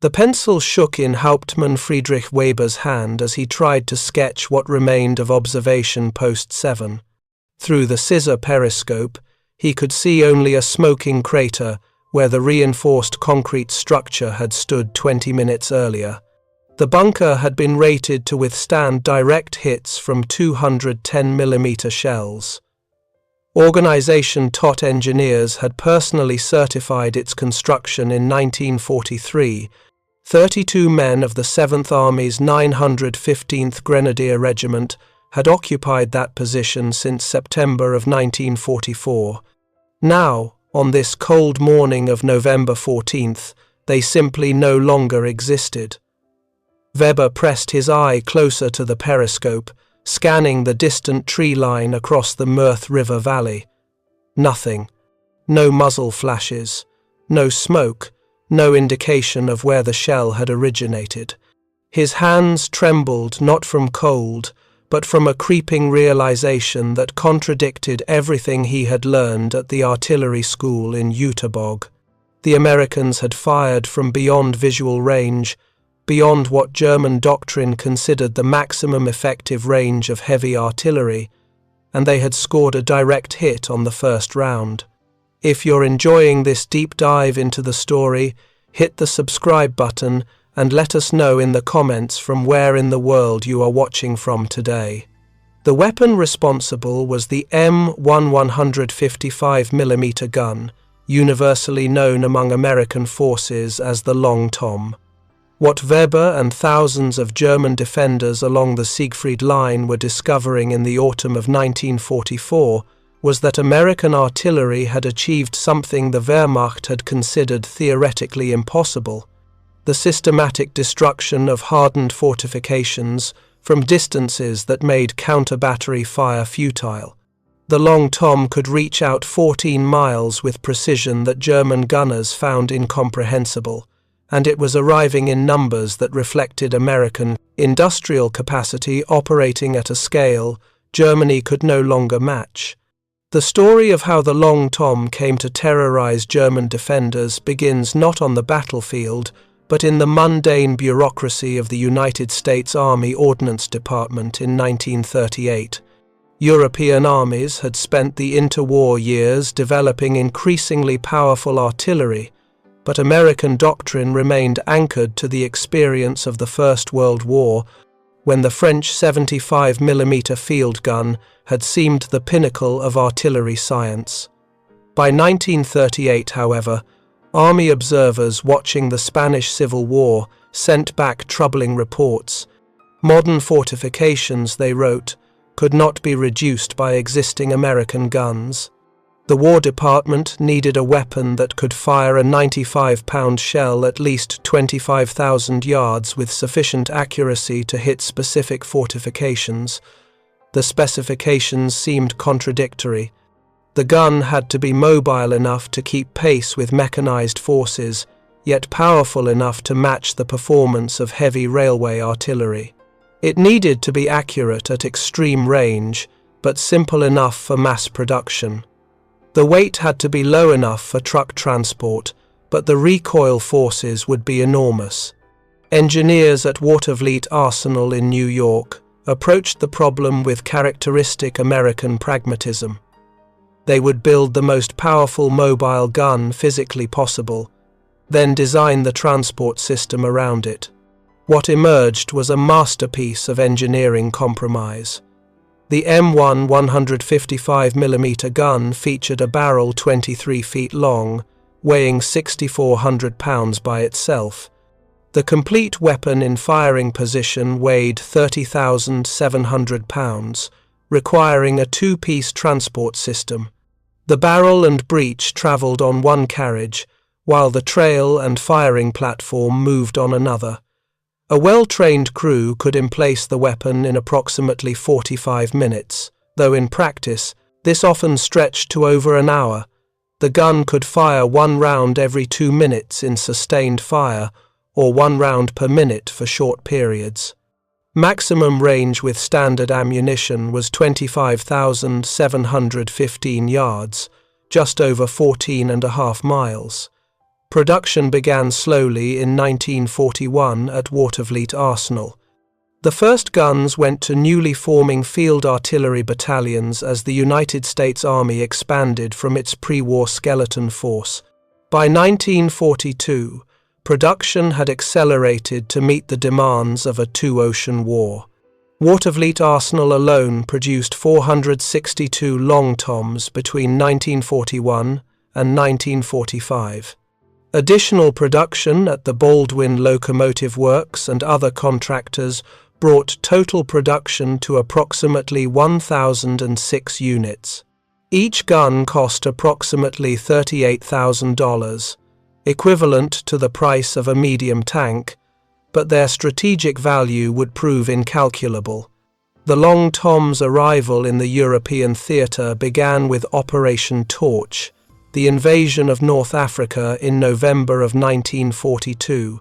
The pencil shook in Hauptmann Friedrich Weber's hand as he tried to sketch what remained of observation post 7. Through the scissor periscope, he could see only a smoking crater where the reinforced concrete structure had stood 20 minutes earlier. The bunker had been rated to withstand direct hits from 210mm shells. Organization TOT engineers had personally certified its construction in 1943. 32 men of the 7th Army's 915th Grenadier Regiment had occupied that position since September of 1944. Now, on this cold morning of November 14th, they simply no longer existed. Weber pressed his eye closer to the periscope, scanning the distant tree line across the Meurthe River Valley. Nothing. No muzzle flashes. No smoke. No indication of where the shell had originated. His hands trembled not from cold, but from a creeping realization that contradicted everything he had learned at the artillery school in Jüterbog. The Americans had fired from beyond visual range, beyond what German doctrine considered the maximum effective range of heavy artillery, and they had scored a direct hit on the first round. If you're enjoying this deep dive into the story, hit the subscribe button and let us know in the comments from where in the world you are watching from today. The weapon responsible was the M1 155mm gun, universally known among American forces as the Long Tom. What Weber and thousands of German defenders along the Siegfried Line were discovering in the autumn of 1944 was that American artillery had achieved something the Wehrmacht had considered theoretically impossible: the systematic destruction of hardened fortifications from distances that made counter-battery fire futile. The Long Tom could reach out 14 miles with precision that German gunners found incomprehensible, and it was arriving in numbers that reflected American industrial capacity operating at a scale Germany could no longer match. The story of how the Long Tom came to terrorize German defenders begins not on the battlefield, but in the mundane bureaucracy of the United States Army Ordnance Department in 1938. European armies had spent the interwar years developing increasingly powerful artillery, but American doctrine remained anchored to the experience of the First World War, when the French 75mm field gun had seemed the pinnacle of artillery science. By 1938, however, Army observers watching the Spanish Civil War sent back troubling reports. Modern fortifications, they wrote, could not be reduced by existing American guns. The War Department needed a weapon that could fire a 95-pound shell at least 25,000 yards with sufficient accuracy to hit specific fortifications. The specifications seemed contradictory. The gun had to be mobile enough to keep pace with mechanized forces, yet powerful enough to match the performance of heavy railway artillery. It needed to be accurate at extreme range, but simple enough for mass production. The weight had to be low enough for truck transport, but the recoil forces would be enormous. Engineers at Watervliet Arsenal in New York approached the problem with characteristic American pragmatism. They would build the most powerful mobile gun physically possible, then design the transport system around it. What emerged was a masterpiece of engineering compromise. The M1 155mm gun featured a barrel 23 feet long, weighing 6,400 pounds by itself. The complete weapon in firing position weighed 30,700 pounds, requiring a two-piece transport system. The barrel and breech travelled on one carriage, while the trail and firing platform moved on another. A well-trained crew could emplace the weapon in approximately 45 minutes, though in practice, this often stretched to over an hour. The gun could fire one round every 2 minutes in sustained fire, or one round per minute for short periods. Maximum range with standard ammunition was 25,715 yards, just over 14.5 miles. Production began slowly in 1941 at Watervliet Arsenal. The first guns went to newly forming field artillery battalions as the United States Army expanded from its pre-war skeleton force. By 1942, production had accelerated to meet the demands of a two-ocean war. Watervliet Arsenal alone produced 462 long toms between 1941 and 1945. Additional production at the Baldwin Locomotive Works and other contractors brought total production to approximately 1,006 units. Each gun cost approximately $38,000, equivalent to the price of a medium tank, but their strategic value would prove incalculable. The Long Tom's arrival in the European theatre began with Operation Torch, the invasion of North Africa in November of 1942.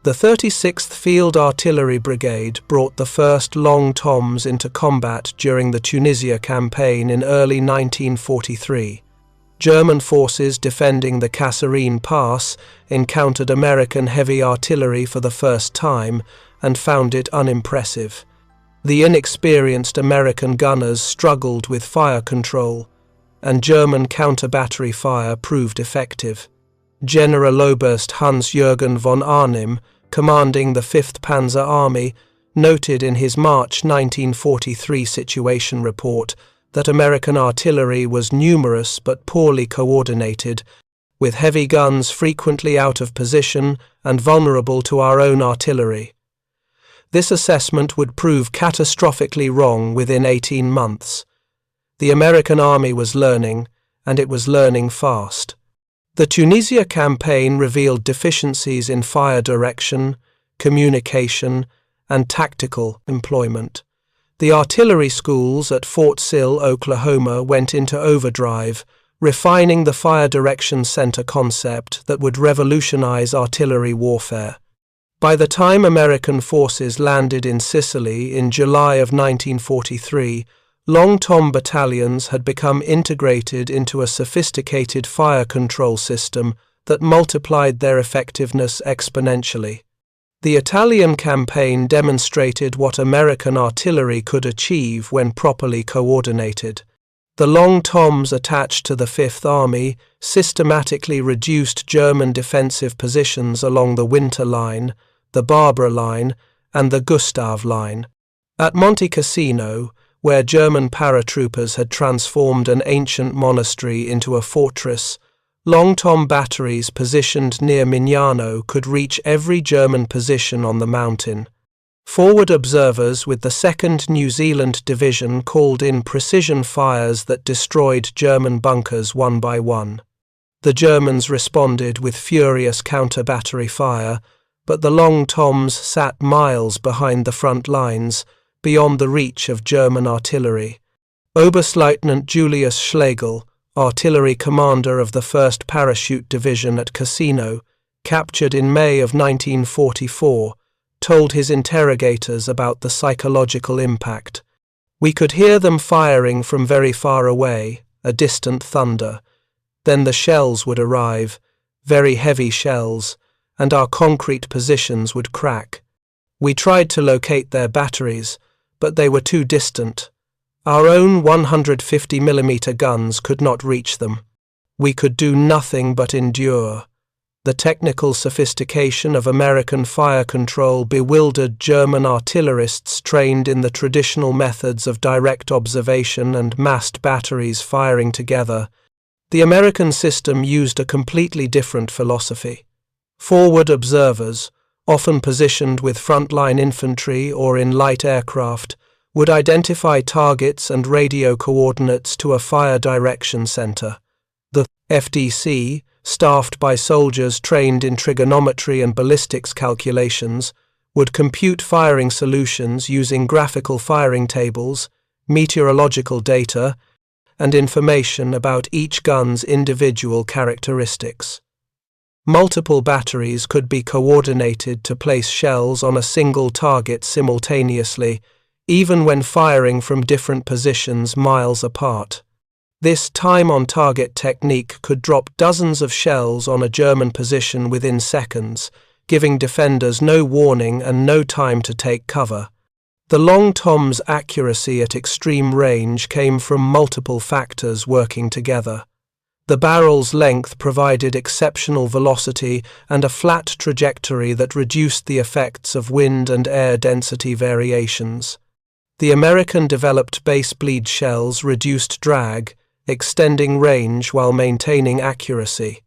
The 36th Field Artillery Brigade brought the first Long Toms into combat during the Tunisia campaign in early 1943. German forces defending the Kasserine Pass encountered American heavy artillery for the first time and found it unimpressive. The inexperienced American gunners struggled with fire control, and German counter-battery fire proved effective. General Oberst Hans-Jürgen von Arnim, commanding the 5th Panzer Army, noted in his March 1943 situation report that American artillery was numerous but poorly coordinated, with heavy guns frequently out of position and vulnerable to our own artillery. This assessment would prove catastrophically wrong within 18 months. The American army was learning, and it was learning fast. The Tunisia campaign revealed deficiencies in fire direction, communication, and tactical employment. The artillery schools at Fort Sill, Oklahoma went into overdrive, refining the fire direction center concept that would revolutionize artillery warfare. By the time American forces landed in Sicily in July of 1943, Long Tom battalions had become integrated into a sophisticated fire control system that multiplied their effectiveness exponentially. The Italian campaign demonstrated what American artillery could achieve when properly coordinated. The Long Toms attached to the Fifth Army systematically reduced German defensive positions along the Winter Line, the Barbara Line, and the Gustav Line. At Monte Cassino, where German paratroopers had transformed an ancient monastery into a fortress, Long Tom batteries positioned near Mignano could reach every German position on the mountain. Forward observers with the 2nd New Zealand Division called in precision fires that destroyed German bunkers one by one. The Germans responded with furious counter-battery fire, but the Long Toms sat miles behind the front lines, beyond the reach of German artillery. Oberstleutnant Julius Schlegel, artillery commander of the 1st Parachute Division at Cassino, captured in May of 1944, told his interrogators about the psychological impact. "We could hear them firing from very far away, a distant thunder. Then the shells would arrive, very heavy shells, and our concrete positions would crack. We tried to locate their batteries, but they were too distant. Our own 150mm guns could not reach them. We could do nothing but endure." The technical sophistication of American fire control bewildered German artillerists trained in the traditional methods of direct observation and massed batteries firing together. The American system used a completely different philosophy. Forward observers, often positioned with frontline infantry or in light aircraft, would identify targets and radio coordinates to a fire direction center. The FDC, staffed by soldiers trained in trigonometry and ballistics calculations, would compute firing solutions using graphical firing tables, meteorological data, and information about each gun's individual characteristics. Multiple batteries could be coordinated to place shells on a single target simultaneously, even when firing from different positions miles apart. This time-on-target technique could drop dozens of shells on a German position within seconds, giving defenders no warning and no time to take cover. The Long Tom's accuracy at extreme range came from multiple factors working together. The barrel's length provided exceptional velocity and a flat trajectory that reduced the effects of wind and air density variations. The American-developed base bleed shells reduced drag, extending range while maintaining accuracy.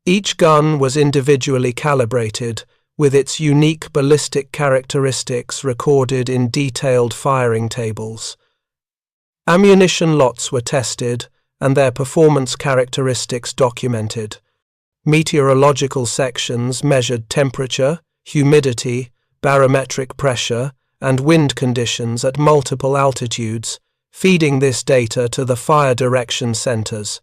Each gun was individually calibrated, with its unique ballistic characteristics recorded in detailed firing tables. Ammunition lots were tested, and their performance characteristics documented. Meteorological sections measured temperature, humidity, barometric pressure, and wind conditions at multiple altitudes, feeding this data to the fire direction centers.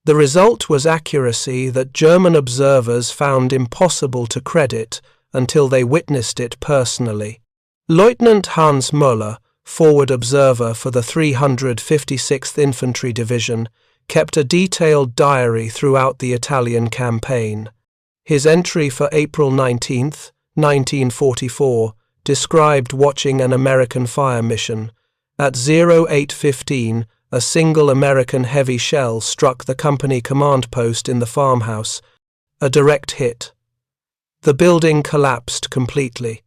The result was accuracy that German observers found impossible to credit until they witnessed it personally. Lieutenant Hans Müller, forward observer for the 356th Infantry Division, kept a detailed diary throughout the Italian campaign. His entry for April 19, 1944, described watching an American fire mission. At 08:15, a single American heavy shell struck the company command post in the farmhouse, a direct hit. The building collapsed completely.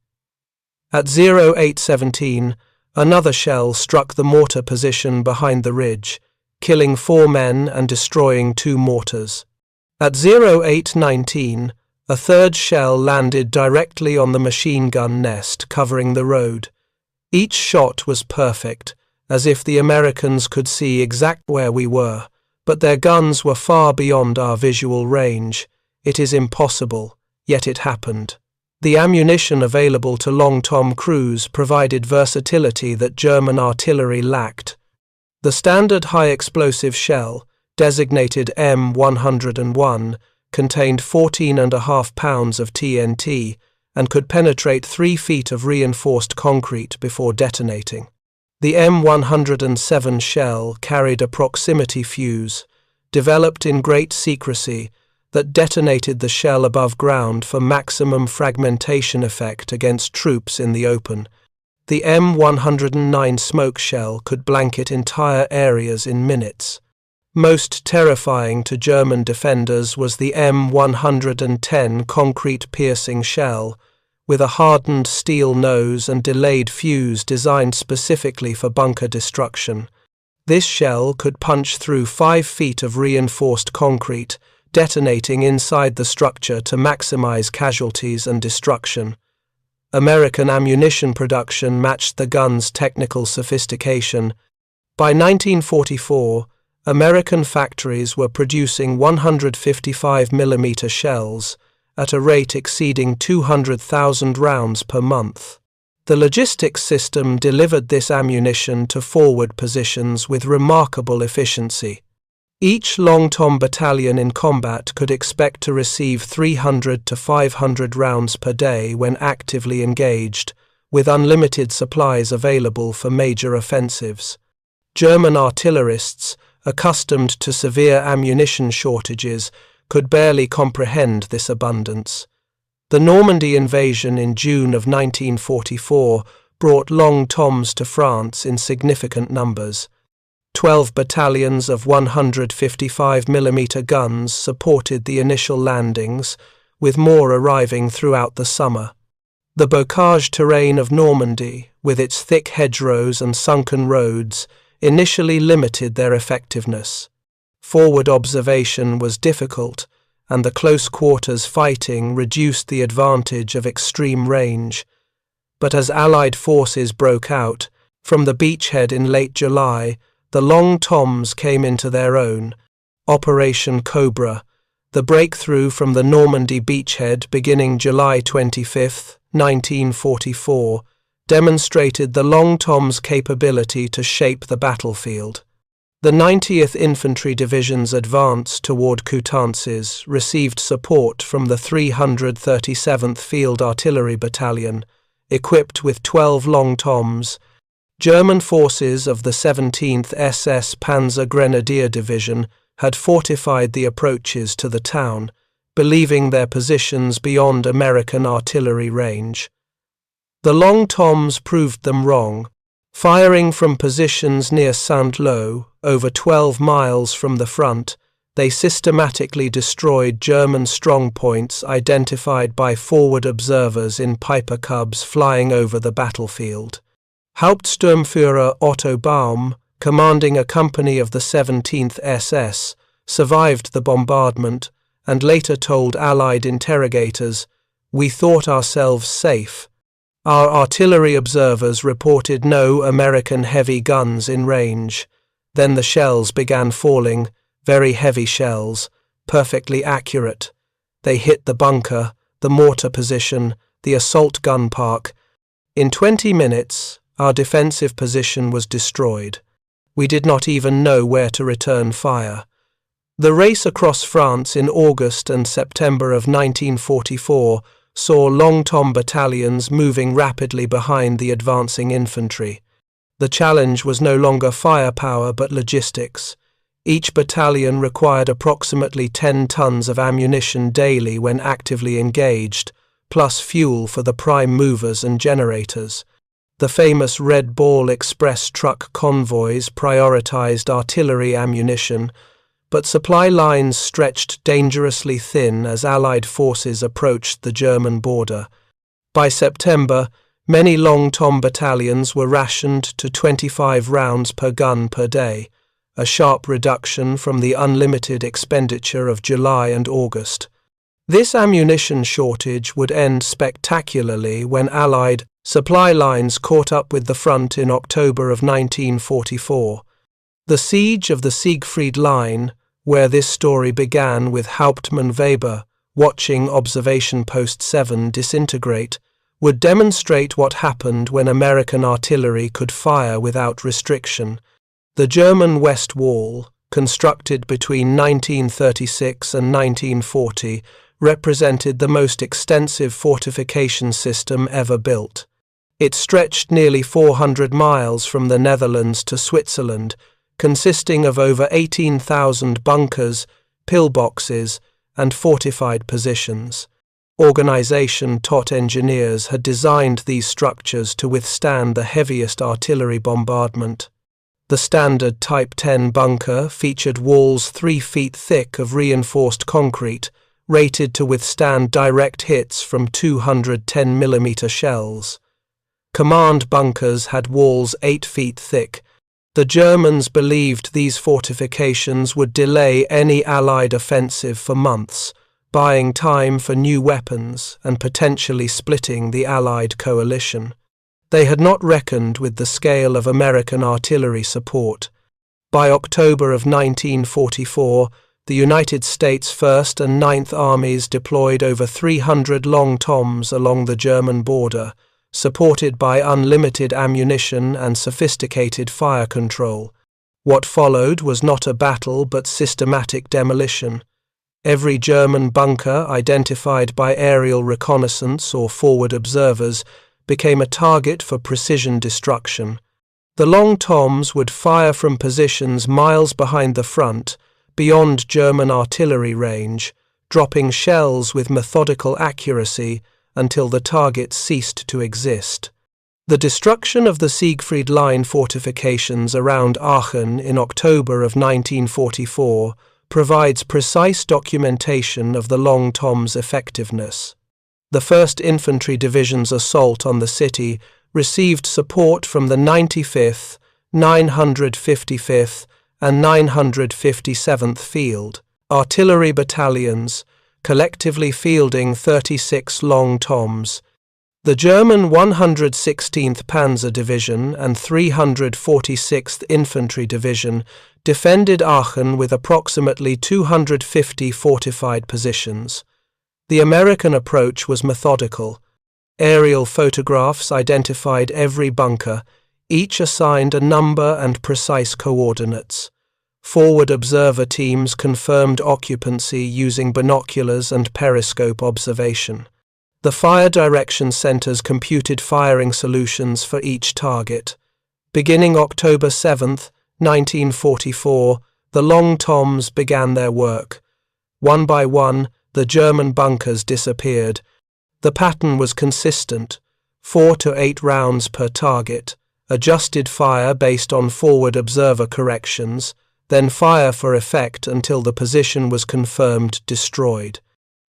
At 08:17, another shell struck the mortar position behind the ridge, killing 4 men and destroying 2 mortars. At 08:19, a third shell landed directly on the machine gun nest covering the road. Each shot was perfect, as if the Americans could see exactly where we were, but their guns were far beyond our visual range. It is impossible, yet it happened. The ammunition available to Long Tom crews provided versatility that German artillery lacked. The standard high-explosive shell, designated M101, contained 14.5 pounds of TNT and could penetrate 3 feet of reinforced concrete before detonating. The M107 shell carried a proximity fuse, developed in great secrecy, that detonated the shell above ground for maximum fragmentation effect against troops in the open. The M109 smoke shell could blanket entire areas in minutes. Most terrifying to German defenders was the M110 concrete-piercing shell, with a hardened steel nose and delayed fuse designed specifically for bunker destruction. This shell could punch through 5 feet of reinforced concrete, detonating inside the structure to maximize casualties and destruction. American ammunition production matched the gun's technical sophistication. By 1944, American factories were producing 155mm shells at a rate exceeding 200,000 rounds per month. The logistics system delivered this ammunition to forward positions with remarkable efficiency. Each Long Tom battalion in combat could expect to receive 300 to 500 rounds per day when actively engaged, with unlimited supplies available for major offensives. German artillerists, accustomed to severe ammunition shortages, could barely comprehend this abundance. The Normandy invasion in June of 1944 brought Long Toms to France in significant numbers. 12 battalions of 155mm guns supported the initial landings, with more arriving throughout the summer. The bocage terrain of Normandy, with its thick hedgerows and sunken roads, initially limited their effectiveness. Forward observation was difficult, and the close-quarters fighting reduced the advantage of extreme range. But as Allied forces broke out, from the beachhead in late July, the Long Toms came into their own. Operation Cobra, the breakthrough from the Normandy beachhead beginning July 25, 1944, demonstrated the Long Tom's capability to shape the battlefield. The 90th Infantry Division's advance toward Coutances received support from the 337th Field Artillery Battalion, equipped with 12 Long Toms. German forces of the 17th SS Panzer Grenadier Division had fortified the approaches to the town, believing their positions beyond American artillery range. The Long Toms proved them wrong. Firing from positions near Saint-Lô, over 12 miles from the front, they systematically destroyed German strongpoints identified by forward observers in Piper Cubs flying over the battlefield. Hauptsturmführer Otto Baum, commanding a company of the 17th SS, survived the bombardment and later told Allied interrogators, "We thought ourselves safe. Our artillery observers reported no American heavy guns in range. Then the shells began falling, very heavy shells, perfectly accurate. They hit the bunker, the mortar position, the assault gun park. In 20 minutes, our defensive position was destroyed. We did not even know where to return fire." The race across France in August and September of 1944 saw Long Tom battalions moving rapidly behind the advancing infantry. The challenge was no longer firepower but logistics. Each battalion required approximately 10 tons of ammunition daily when actively engaged, plus fuel for the prime movers and generators. The famous Red Ball Express truck convoys prioritized artillery ammunition, but supply lines stretched dangerously thin as Allied forces approached the German border. By September, many Long Tom battalions were rationed to 25 rounds per gun per day, a sharp reduction from the unlimited expenditure of July and August. This ammunition shortage would end spectacularly when Allied supply lines caught up with the front in October of 1944. The siege of the Siegfried Line, where this story began with Hauptmann Weber watching Observation Post 7 disintegrate, would demonstrate what happened when American artillery could fire without restriction. The German West Wall, constructed between 1936 and 1940, represented the most extensive fortification system ever built. It stretched nearly 400 miles from the Netherlands to Switzerland, consisting of over 18,000 bunkers, pillboxes, and fortified positions. Organization taught engineers had designed these structures to withstand the heaviest artillery bombardment. The standard Type 10 bunker featured walls 3 feet thick of reinforced concrete, rated to withstand direct hits from 210mm shells. Command bunkers had walls 8 feet thick. The Germans believed these fortifications would delay any Allied offensive for months, buying time for new weapons and potentially splitting the Allied coalition. They had not reckoned with the scale of American artillery support. By October of 1944, the United States 1st and 9th Armies deployed over 300 Long Toms along the German border, supported by unlimited ammunition and sophisticated fire control. What followed was not a battle but systematic demolition. Every German bunker identified by aerial reconnaissance or forward observers became a target for precision destruction. The Long Toms would fire from positions miles behind the front, beyond German artillery range, dropping shells with methodical accuracy until the target ceased to exist. The destruction of the Siegfried Line fortifications around Aachen in October of 1944 provides precise documentation of the Long Tom's effectiveness. The 1st Infantry Division's assault on the city received support from the 95th, 955th, and 957th Field Artillery Battalions, collectively fielding 36 Long Toms. The German 116th Panzer Division and 346th Infantry Division defended Aachen with approximately 250 fortified positions. The American approach was methodical. Aerial photographs identified every bunker, each assigned a number and precise coordinates. Forward observer teams confirmed occupancy using binoculars and periscope observation. The fire direction centers computed firing solutions for each target. Beginning October 7, 1944, the Long Toms began their work. One by one, the German bunkers disappeared. The pattern was consistent: 4 to 8 rounds per target, adjusted fire based on forward observer corrections, then fire for effect until the position was confirmed destroyed.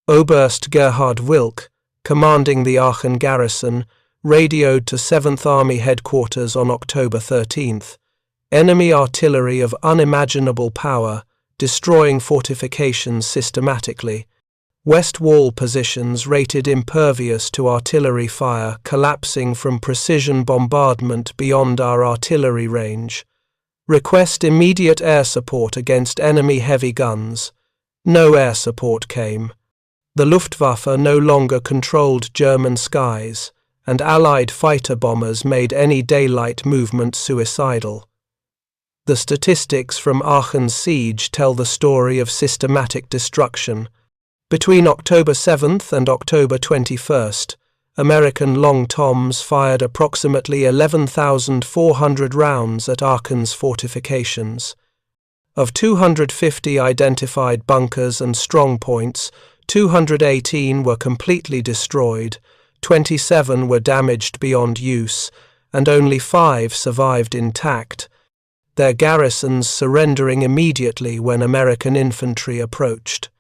Oberst Gerhard Wilk, commanding the Aachen garrison, radioed to 7th Army headquarters on October 13th. Enemy artillery of unimaginable power, destroying fortifications systematically. West Wall positions rated impervious to artillery fire collapsing from precision bombardment beyond our artillery range. Request immediate air support against enemy heavy guns. No air support came. The Luftwaffe no longer controlled German skies, and Allied fighter bombers made any daylight movement suicidal. The statistics from Aachen's siege tell the story of systematic destruction. Between October 7th and October 21st, American Long Toms fired approximately 11,400 rounds at Aachen's fortifications. Of 250 identified bunkers and strongpoints, 218 were completely destroyed, 27 were damaged beyond use, and only 5 survived intact, their garrisons surrendering immediately when American infantry approached.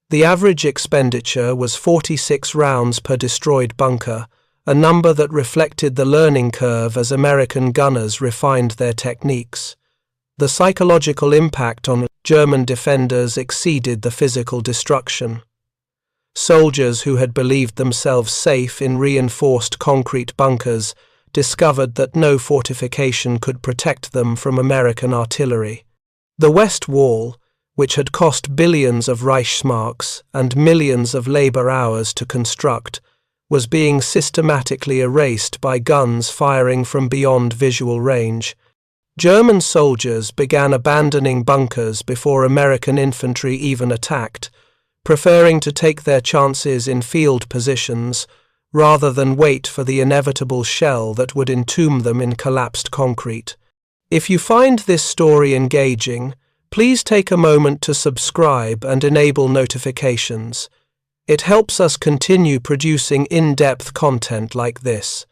The average expenditure was 46 rounds per destroyed bunker, a number that reflected the learning curve as American gunners refined their techniques. The psychological impact on German defenders exceeded the physical destruction. Soldiers who had believed themselves safe in reinforced concrete bunkers discovered that no fortification could protect them from American artillery. The West Wall, which had cost billions of Reichsmarks and millions of labor hours to construct, was being systematically erased by guns firing from beyond visual range. German soldiers began abandoning bunkers before American infantry even attacked, preferring to take their chances in field positions rather than wait for the inevitable shell that would entomb them in collapsed concrete. If you find this story engaging, please take a moment to subscribe and enable notifications. It helps us continue producing in-depth content like this.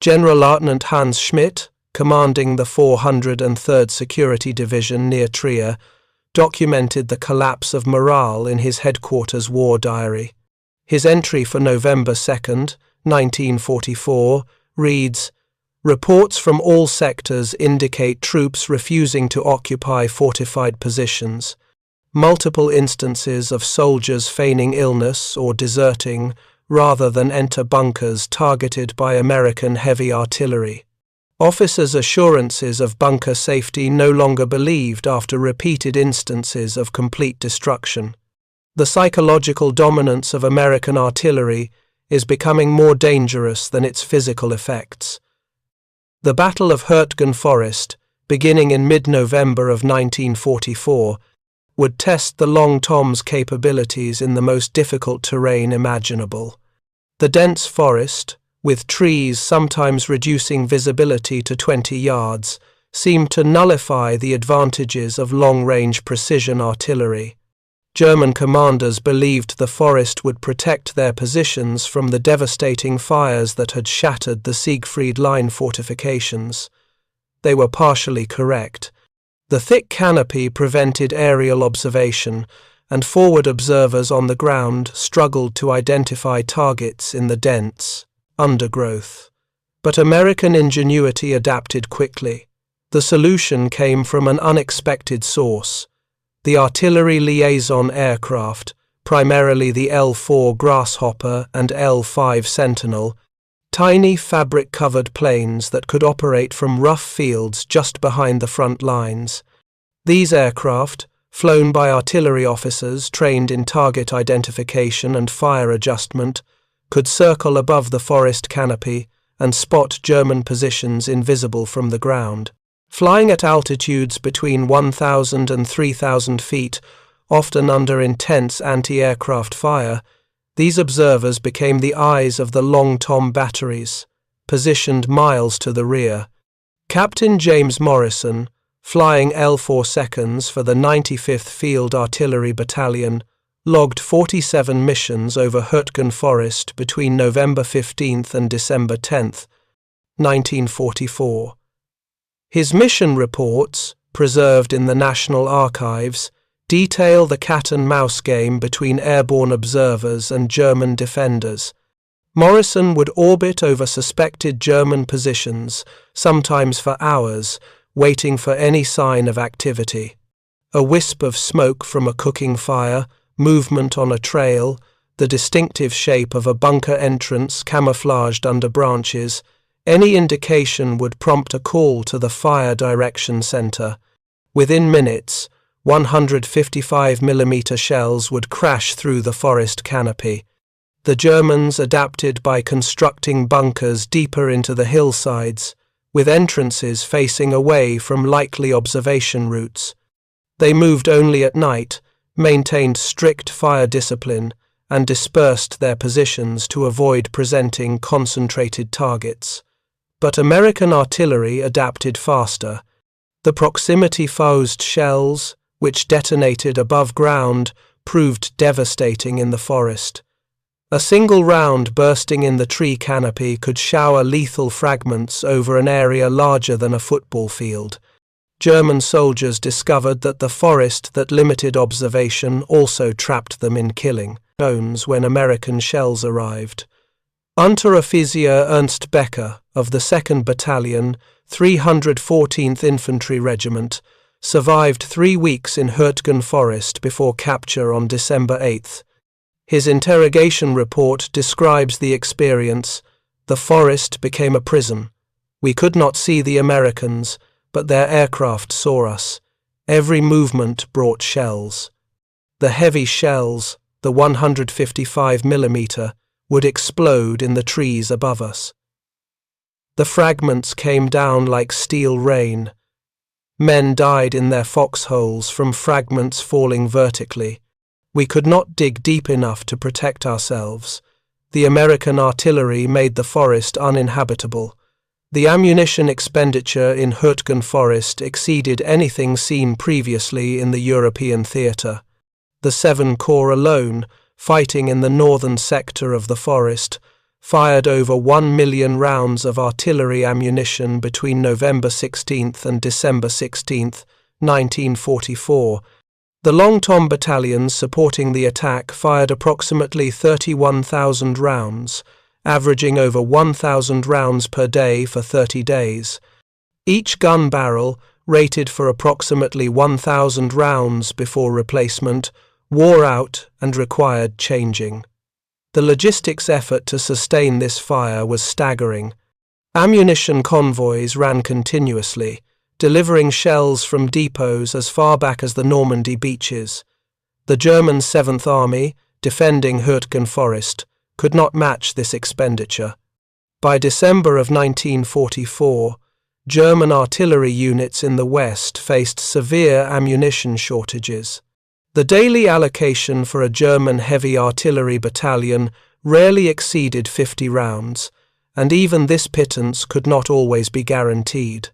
General Lieutenant Hans Schmidt, commanding the 403rd Security Division near Trier, documented the collapse of morale in his headquarters war diary. His entry for November 2nd, 1944, reads, "Reports from all sectors indicate troops refusing to occupy fortified positions. Multiple instances of soldiers feigning illness or deserting rather than enter bunkers targeted by American heavy artillery. Officers' assurances of bunker safety no longer believed after repeated instances of complete destruction. The psychological dominance of American artillery is becoming more dangerous than its physical effects." The Battle of Hurtgen Forest, beginning in mid-November of 1944, would test the Long Tom's capabilities in the most difficult terrain imaginable. The dense forest, with trees sometimes reducing visibility to 20 yards, seemed to nullify the advantages of long-range precision artillery. German commanders believed the forest would protect their positions from the devastating fires that had shattered the Siegfried Line fortifications. They were partially correct. The thick canopy prevented aerial observation, and forward observers on the ground struggled to identify targets in the dense undergrowth. But American ingenuity adapted quickly. The solution came from an unexpected source: the artillery liaison aircraft, primarily the L-4 Grasshopper and L-5 Sentinel, tiny fabric-covered planes that could operate from rough fields just behind the front lines. These aircraft, flown by artillery officers trained in target identification and fire adjustment, could circle above the forest canopy and spot German positions invisible from the ground. Flying at altitudes between 1,000 and 3,000 feet, often under intense anti-aircraft fire, these observers became the eyes of the Long Tom batteries, positioned miles to the rear. Captain James Morrison, flying L4 seconds for the 95th Field Artillery Battalion, logged 47 missions over Hurtgen Forest between November 15th and December 10th, 1944. His mission reports, preserved in the National Archives, detail the cat-and-mouse game between airborne observers and German defenders. Morrison would orbit over suspected German positions, sometimes for hours, waiting for any sign of activity. A wisp of smoke from a cooking fire, movement on a trail, the distinctive shape of a bunker entrance camouflaged under branches, any indication would prompt a call to the Fire Direction Center. Within minutes, 155mm shells would crash through the forest canopy. The Germans adapted by constructing bunkers deeper into the hillsides, with entrances facing away from likely observation routes. They moved only at night, maintained strict fire discipline, and dispersed their positions to avoid presenting concentrated targets. But American artillery adapted faster. The proximity-fused shells, which detonated above ground, proved devastating in the forest. A single round bursting in the tree canopy could shower lethal fragments over an area larger than a football field. German soldiers discovered that the forest that limited observation also trapped them in killing zones when American shells arrived. Unteroffizier Ernst Becker of the 2nd Battalion, 314th Infantry Regiment, survived 3 weeks in Hurtgen Forest before capture on December 8th. His interrogation report describes the experience. The forest became a prison. We could not see the Americans, but their aircraft saw us. Every movement brought shells. The heavy shells, the 155mm, would explode in the trees above us. The fragments came down like steel rain. Men died in their foxholes from fragments falling vertically. We could not dig deep enough to protect ourselves. The American artillery made the forest uninhabitable. The ammunition expenditure in Hurtgen Forest exceeded anything seen previously in the European theatre. The 7 Corps alone, fighting in the northern sector of the forest, fired over 1 million rounds of artillery ammunition between November 16th and December 16th, 1944. The Long Tom battalions supporting the attack fired approximately 31,000 rounds, averaging over 1,000 rounds per day for 30 days. Each gun barrel, rated for approximately 1,000 rounds before replacement, wore out and required changing. The logistics effort to sustain this fire was staggering. Ammunition convoys ran continuously, delivering shells from depots as far back as the Normandy beaches. The German 7th Army, defending Hurtgen Forest, could not match this expenditure. By December of 1944, German artillery units in the West faced severe ammunition shortages. The daily allocation for a German heavy artillery battalion rarely exceeded 50 rounds, and even this pittance could not always be guaranteed.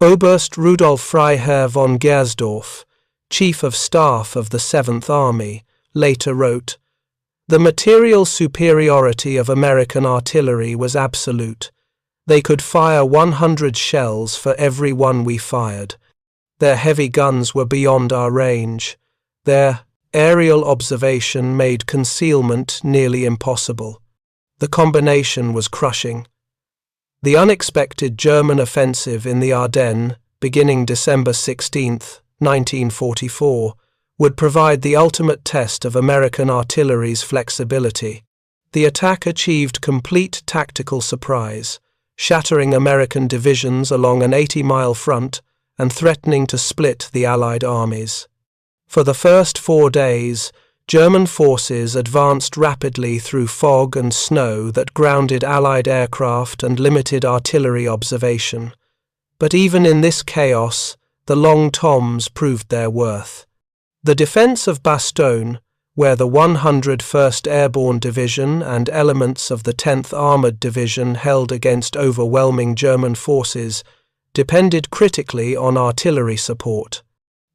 Oberst Rudolf Freiherr von Gersdorf, Chief of Staff of the 7th Army, later wrote, "The material superiority of American artillery was absolute. They could fire 100 shells for every one we fired. Their heavy guns were beyond our range. Their aerial observation made concealment nearly impossible. The combination was crushing." The unexpected German offensive in the Ardennes, beginning December 16, 1944, would provide the ultimate test of American artillery's flexibility. The attack achieved complete tactical surprise, shattering American divisions along an 80-mile front and threatening to split the Allied armies. For the first 4 days, German forces advanced rapidly through fog and snow that grounded Allied aircraft and limited artillery observation. But even in this chaos, the Long Toms proved their worth. The defense of Bastogne, where the 101st Airborne Division and elements of the 10th Armored Division held against overwhelming German forces, depended critically on artillery support.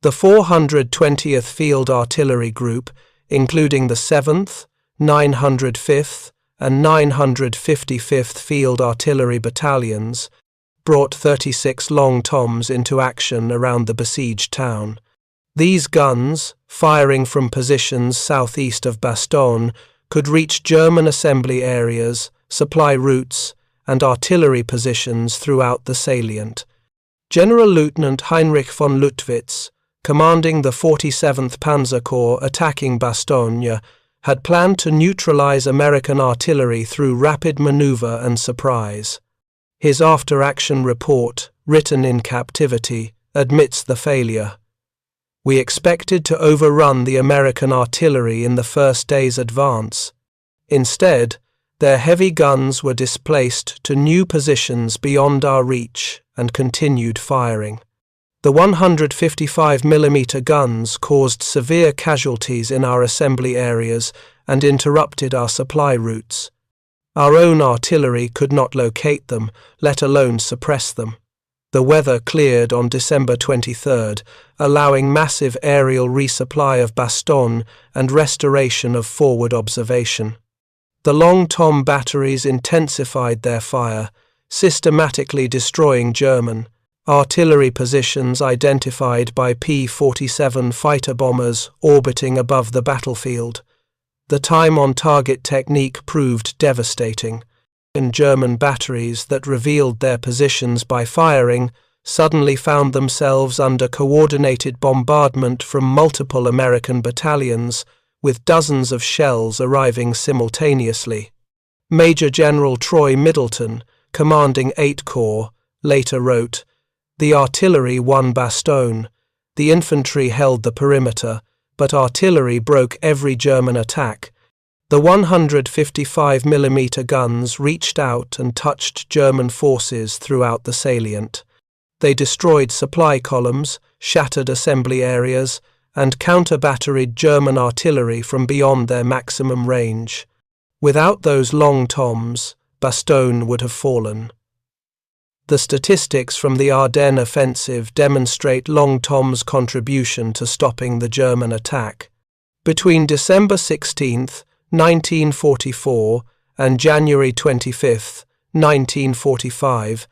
The 420th Field Artillery Group, including the 7th, 905th, and 955th Field Artillery Battalions, brought 36 long toms into action around the besieged town. These guns, firing from positions southeast of Bastogne, could reach German assembly areas, supply routes, and artillery positions throughout the salient. General Lieutenant Heinrich von Luttwitz, commanding the 47th Panzer Corps attacking Bastogne, had planned to neutralize American artillery through rapid maneuver and surprise. His after-action report, written in captivity, admits the failure. "We expected to overrun the American artillery in the first day's advance. Instead, their heavy guns were displaced to new positions beyond our reach and continued firing. The 155mm guns caused severe casualties in our assembly areas and interrupted our supply routes. Our own artillery could not locate them, let alone suppress them. The weather cleared on December 23rd, allowing massive aerial resupply of Bastogne and restoration of forward observation. The Long Tom batteries intensified their fire, systematically destroying German artillery positions identified by P-47 fighter bombers orbiting above the battlefield. The time-on-target technique proved devastating, and German batteries that revealed their positions by firing suddenly found themselves under coordinated bombardment from multiple American battalions, with dozens of shells arriving simultaneously. Major General Troy Middleton, commanding 8 Corps, later wrote, "The artillery won Bastogne. The infantry held the perimeter, but artillery broke every German attack. The 155mm guns reached out and touched German forces throughout the salient. They destroyed supply columns, shattered assembly areas, and counter-batteried German artillery from beyond their maximum range. Without those long toms, Bastogne would have fallen." The statistics from the Ardennes offensive demonstrate Long Tom's contribution to stopping the German attack. Between December 16, 1944, and January 25, 1945,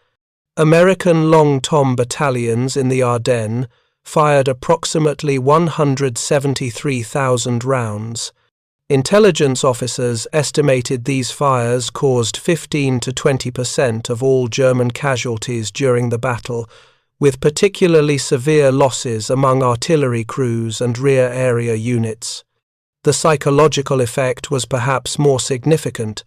American Long Tom battalions in the Ardennes fired approximately 173,000 rounds. Intelligence officers estimated these fires caused 15 to 20% of all German casualties during the battle, with particularly severe losses among artillery crews and rear area units. The psychological effect was perhaps more significant.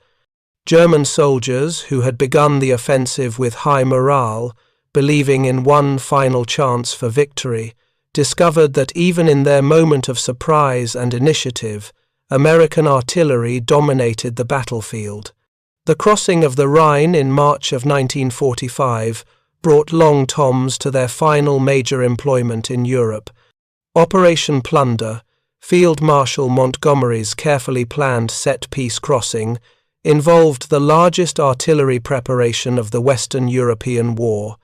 German soldiers, who had begun the offensive with high morale, believing in one final chance for victory, discovered that even in their moment of surprise and initiative, American artillery dominated the battlefield. The crossing of the Rhine in March of 1945 brought Long Toms to their final major employment in Europe. Operation Plunder, Field Marshal Montgomery's carefully planned set-piece crossing, involved the largest artillery preparation of the Western European War.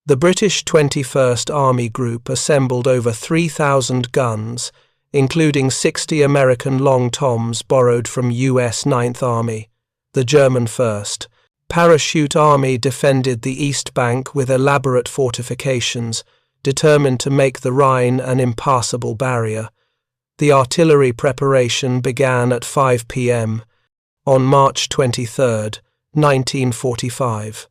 The British 21st Army Group assembled over 3,000 guns, including 60 American Long Toms borrowed from US 9th Army. The German 1st Parachute Army defended the East Bank with elaborate fortifications, determined to make the Rhine an impassable barrier. The artillery preparation began at 5 p.m. on March 23, 1945.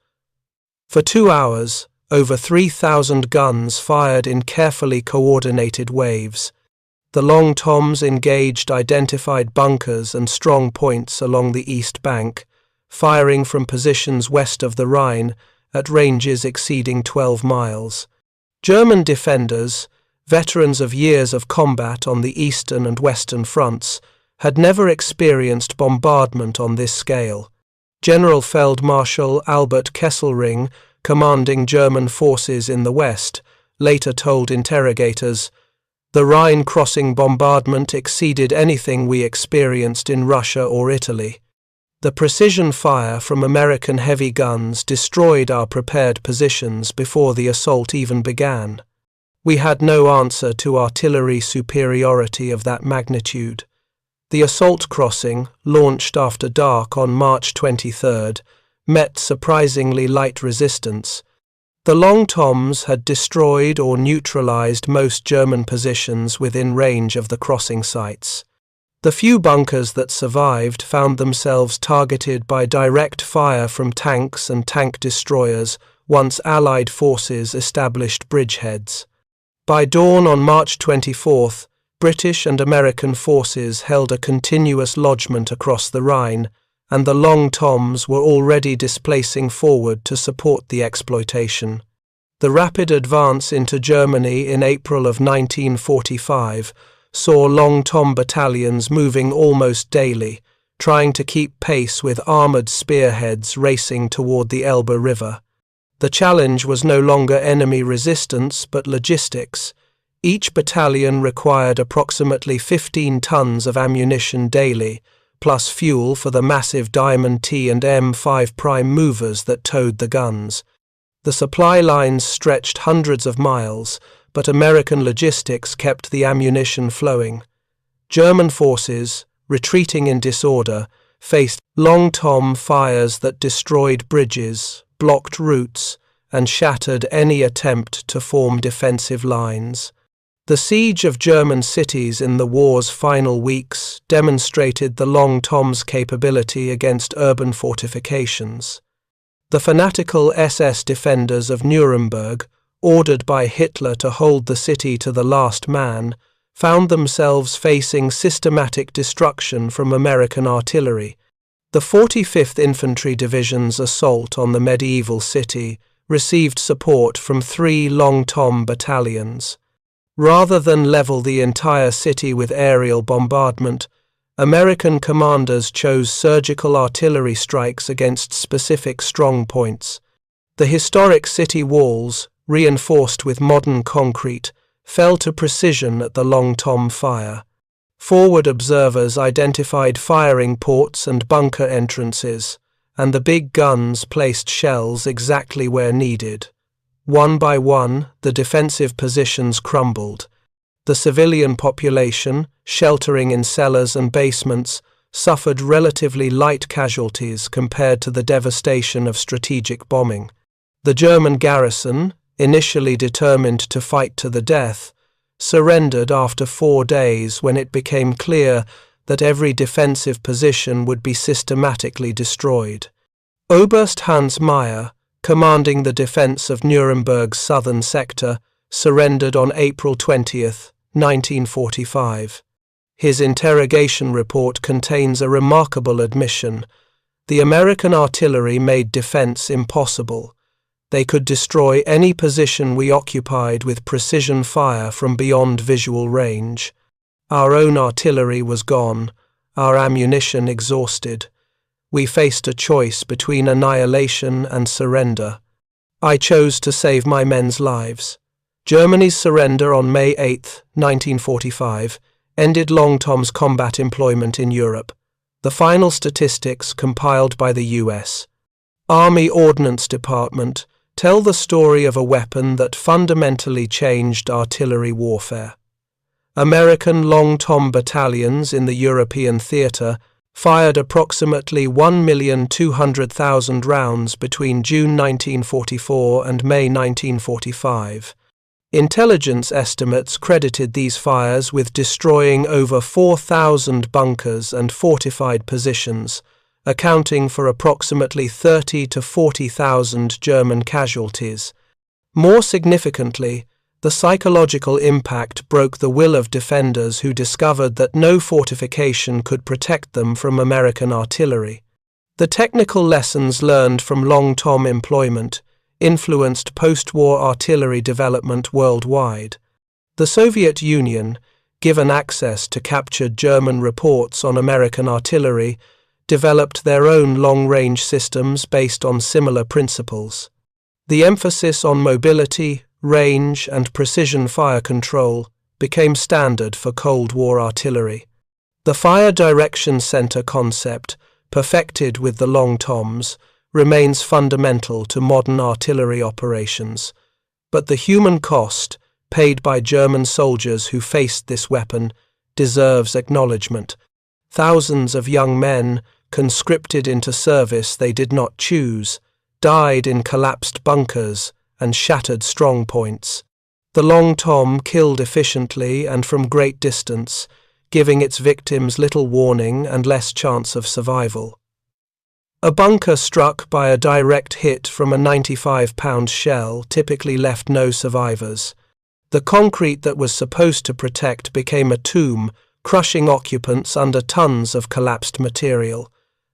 For 2 hours, over 3,000 guns fired in carefully coordinated waves. The Long Toms engaged identified bunkers and strong points along the east bank, firing from positions west of the Rhine at ranges exceeding 12 miles. German defenders, veterans of years of combat on the eastern and western fronts, had never experienced bombardment on this scale. General Feldmarschall Albert Kesselring, commanding German forces in the west, later told interrogators, "The Rhine crossing bombardment exceeded anything we experienced in Russia or Italy." The precision fire from American heavy guns destroyed our prepared positions before the assault even began. We had no answer to artillery superiority of that magnitude. The assault crossing, launched after dark on March 23rd, met surprisingly light resistance. The Long Toms had destroyed or neutralized most German positions within range of the crossing sites. The few bunkers that survived found themselves targeted by direct fire from tanks and tank destroyers once Allied forces established bridgeheads. By dawn on March 24th, British and American forces held a continuous lodgment across the Rhine, and the Long Toms were already displacing forward to support the exploitation. The rapid advance into Germany in April of 1945 saw Long Tom battalions moving almost daily, trying to keep pace with armoured spearheads racing toward the Elbe River. The challenge was no longer enemy resistance but logistics. Each battalion required approximately 15 tons of ammunition daily, plus fuel for the massive Diamond T and M5 prime movers that towed the guns. The supply lines stretched hundreds of miles, but American logistics kept the ammunition flowing. German forces, retreating in disorder, faced Long Tom fires that destroyed bridges, blocked routes, and shattered any attempt to form defensive lines. The siege of German cities in the war's final weeks demonstrated the Long Tom's capability against urban fortifications. The fanatical SS defenders of Nuremberg, ordered by Hitler to hold the city to the last man, found themselves facing systematic destruction from American artillery. The 45th Infantry Division's assault on the medieval city received support from 3 Long Tom battalions. Rather than level the entire city with aerial bombardment, American commanders chose surgical artillery strikes against specific strong points. The historic city walls, reinforced with modern concrete, fell to precision at the Long Tom fire. Forward observers identified firing ports and bunker entrances, and the big guns placed shells exactly where needed. One by one, the defensive positions crumbled. The civilian population, sheltering in cellars and basements, suffered relatively light casualties compared to the devastation of strategic bombing. The German garrison, initially determined to fight to the death, surrendered after 4 days when it became clear that every defensive position would be systematically destroyed. Oberst Hans Meyer, commanding the defense of Nuremberg's southern sector, surrendered on April 20, 1945. His interrogation report contains a remarkable admission. The American artillery made defense impossible. They could destroy any position we occupied with precision fire from beyond visual range. Our own artillery was gone, our ammunition exhausted. We faced a choice between annihilation and surrender. I chose to save my men's lives. Germany's surrender on May 8, 1945, ended Long Tom's combat employment in Europe. The final statistics compiled by the U.S. Army Ordnance Department tell the story of a weapon that fundamentally changed artillery warfare. American Long Tom battalions in the European theatre fired approximately 1,200,000 rounds between June 1944 and May 1945. Intelligence estimates credited these fires with destroying over 4,000 bunkers and fortified positions, accounting for approximately 30,000 to 40,000 German casualties. More significantly, the psychological impact broke the will of defenders who discovered that no fortification could protect them from American artillery. The technical lessons learned from Long Tom employment influenced post-war artillery development worldwide. The Soviet Union, given access to captured German reports on American artillery, developed their own long-range systems based on similar principles. The emphasis on mobility, range, and precision fire control became standard for Cold War artillery. The Fire Direction Center concept perfected with the long toms, remains fundamental to modern artillery operations. But the human cost, paid by German soldiers who faced this weapon, deserves acknowledgement. Thousands of young men, conscripted into service they did not choose, died in collapsed bunkers and shattered strongpoints. The long tom killed efficiently and from great distance, giving its victims little warning and less chance of survival. A bunker struck by a direct hit from a 95-pound shell typically left no survivors. The concrete that was supposed to protect became a tomb, crushing occupants under tons of collapsed material.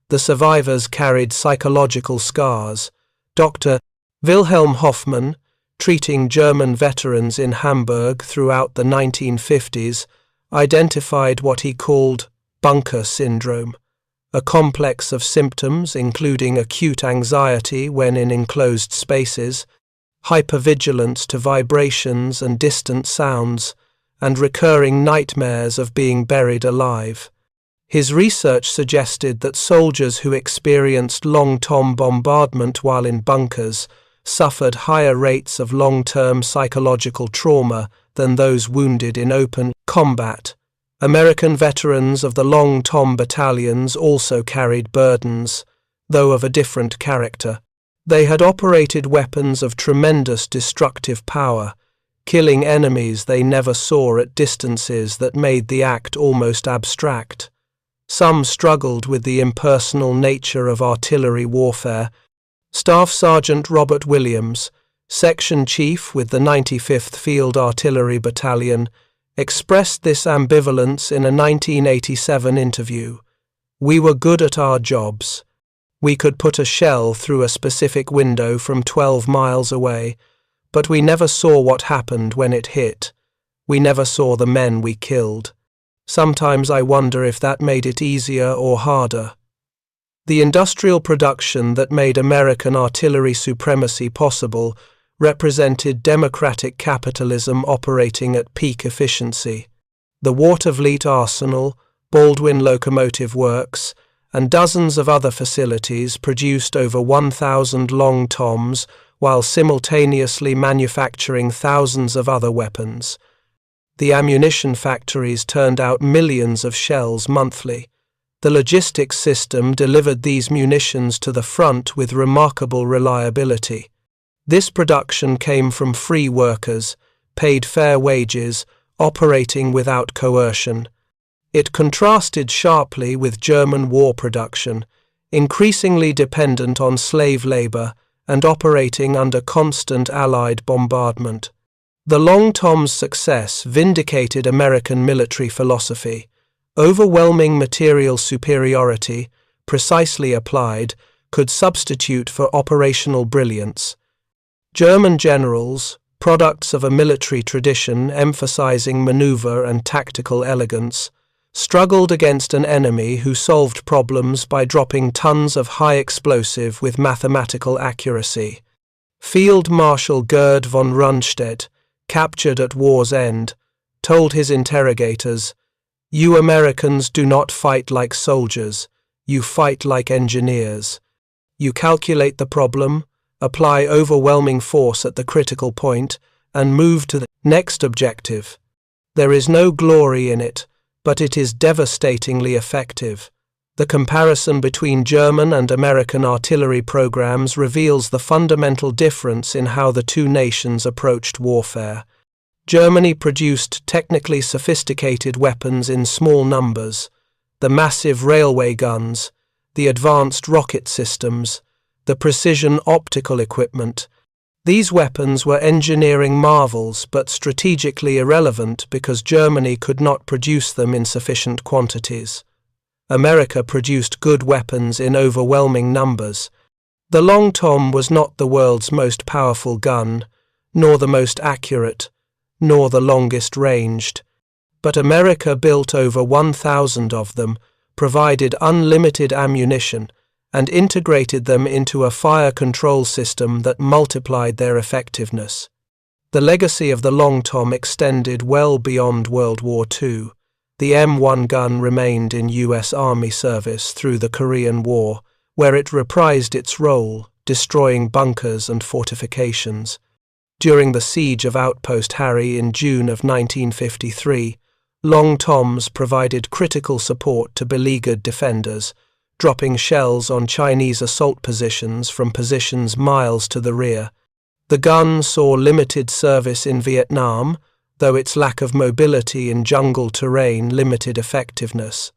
The survivors carried psychological scars. Dr. Wilhelm Hoffmann, treating German veterans in Hamburg throughout the 1950s, identified what he called bunker syndrome, a complex of symptoms including acute anxiety when in enclosed spaces, hypervigilance to vibrations and distant sounds, and recurring nightmares of being buried alive. His research suggested that soldiers who experienced long-tom bombardment while in bunkers suffered higher rates of long-term psychological trauma than those wounded in open combat. American veterans of the Long Tom battalions also carried burdens, though of a different character. They had operated weapons of tremendous destructive power, killing enemies they never saw at distances that made the act almost abstract. Some struggled with the impersonal nature of artillery warfare. Staff Sergeant Robert Williams, Section Chief with the 95th Field Artillery Battalion, expressed this ambivalence in a 1987 interview. "We were good at our jobs. We could put a shell through a specific window from 12 miles away, but we never saw what happened when it hit. We never saw the men we killed. Sometimes I wonder if that made it easier or harder." The industrial production that made American artillery supremacy possible represented democratic capitalism operating at peak efficiency. The Watervliet Arsenal, Baldwin Locomotive Works, and dozens of other facilities produced over 1,000 long toms while simultaneously manufacturing thousands of other weapons. The ammunition factories turned out millions of shells monthly. The logistics system delivered these munitions to the front with remarkable reliability. This production came from free workers, paid fair wages, operating without coercion. It contrasted sharply with German war production, increasingly dependent on slave labor and operating under constant Allied bombardment. The Long Tom's success vindicated American military philosophy. Overwhelming material superiority, precisely applied, could substitute for operational brilliance. German generals, products of a military tradition emphasizing maneuver and tactical elegance, struggled against an enemy who solved problems by dropping tons of high explosive with mathematical accuracy. Field Marshal Gerd von Rundstedt, captured at war's end, told his interrogators, "You Americans do not fight like soldiers, you fight like engineers. You calculate the problem, apply overwhelming force at the critical point, and move to the next objective. There is no glory in it, but it is devastatingly effective." The comparison between German and American artillery programs reveals the fundamental difference in how the two nations approached warfare. Germany produced technically sophisticated weapons in small numbers, the massive railway guns, the advanced rocket systems, the precision optical equipment. These weapons were engineering marvels but strategically irrelevant because Germany could not produce them in sufficient quantities. America produced good weapons in overwhelming numbers. The Long Tom was not the world's most powerful gun, nor the most accurate, nor the longest ranged, but America built over 1,000 of them, provided unlimited ammunition, and integrated them into a fire control system that multiplied their effectiveness. The legacy of the Long Tom extended well beyond World War II. The M1 gun remained in U.S. Army service through the Korean War, where it reprised its role, destroying bunkers and fortifications. During the siege of Outpost Harry in June of 1953, Long Toms provided critical support to beleaguered defenders, dropping shells on Chinese assault positions from positions miles to the rear. The gun saw limited service in Vietnam, though its lack of mobility in jungle terrain limited effectiveness.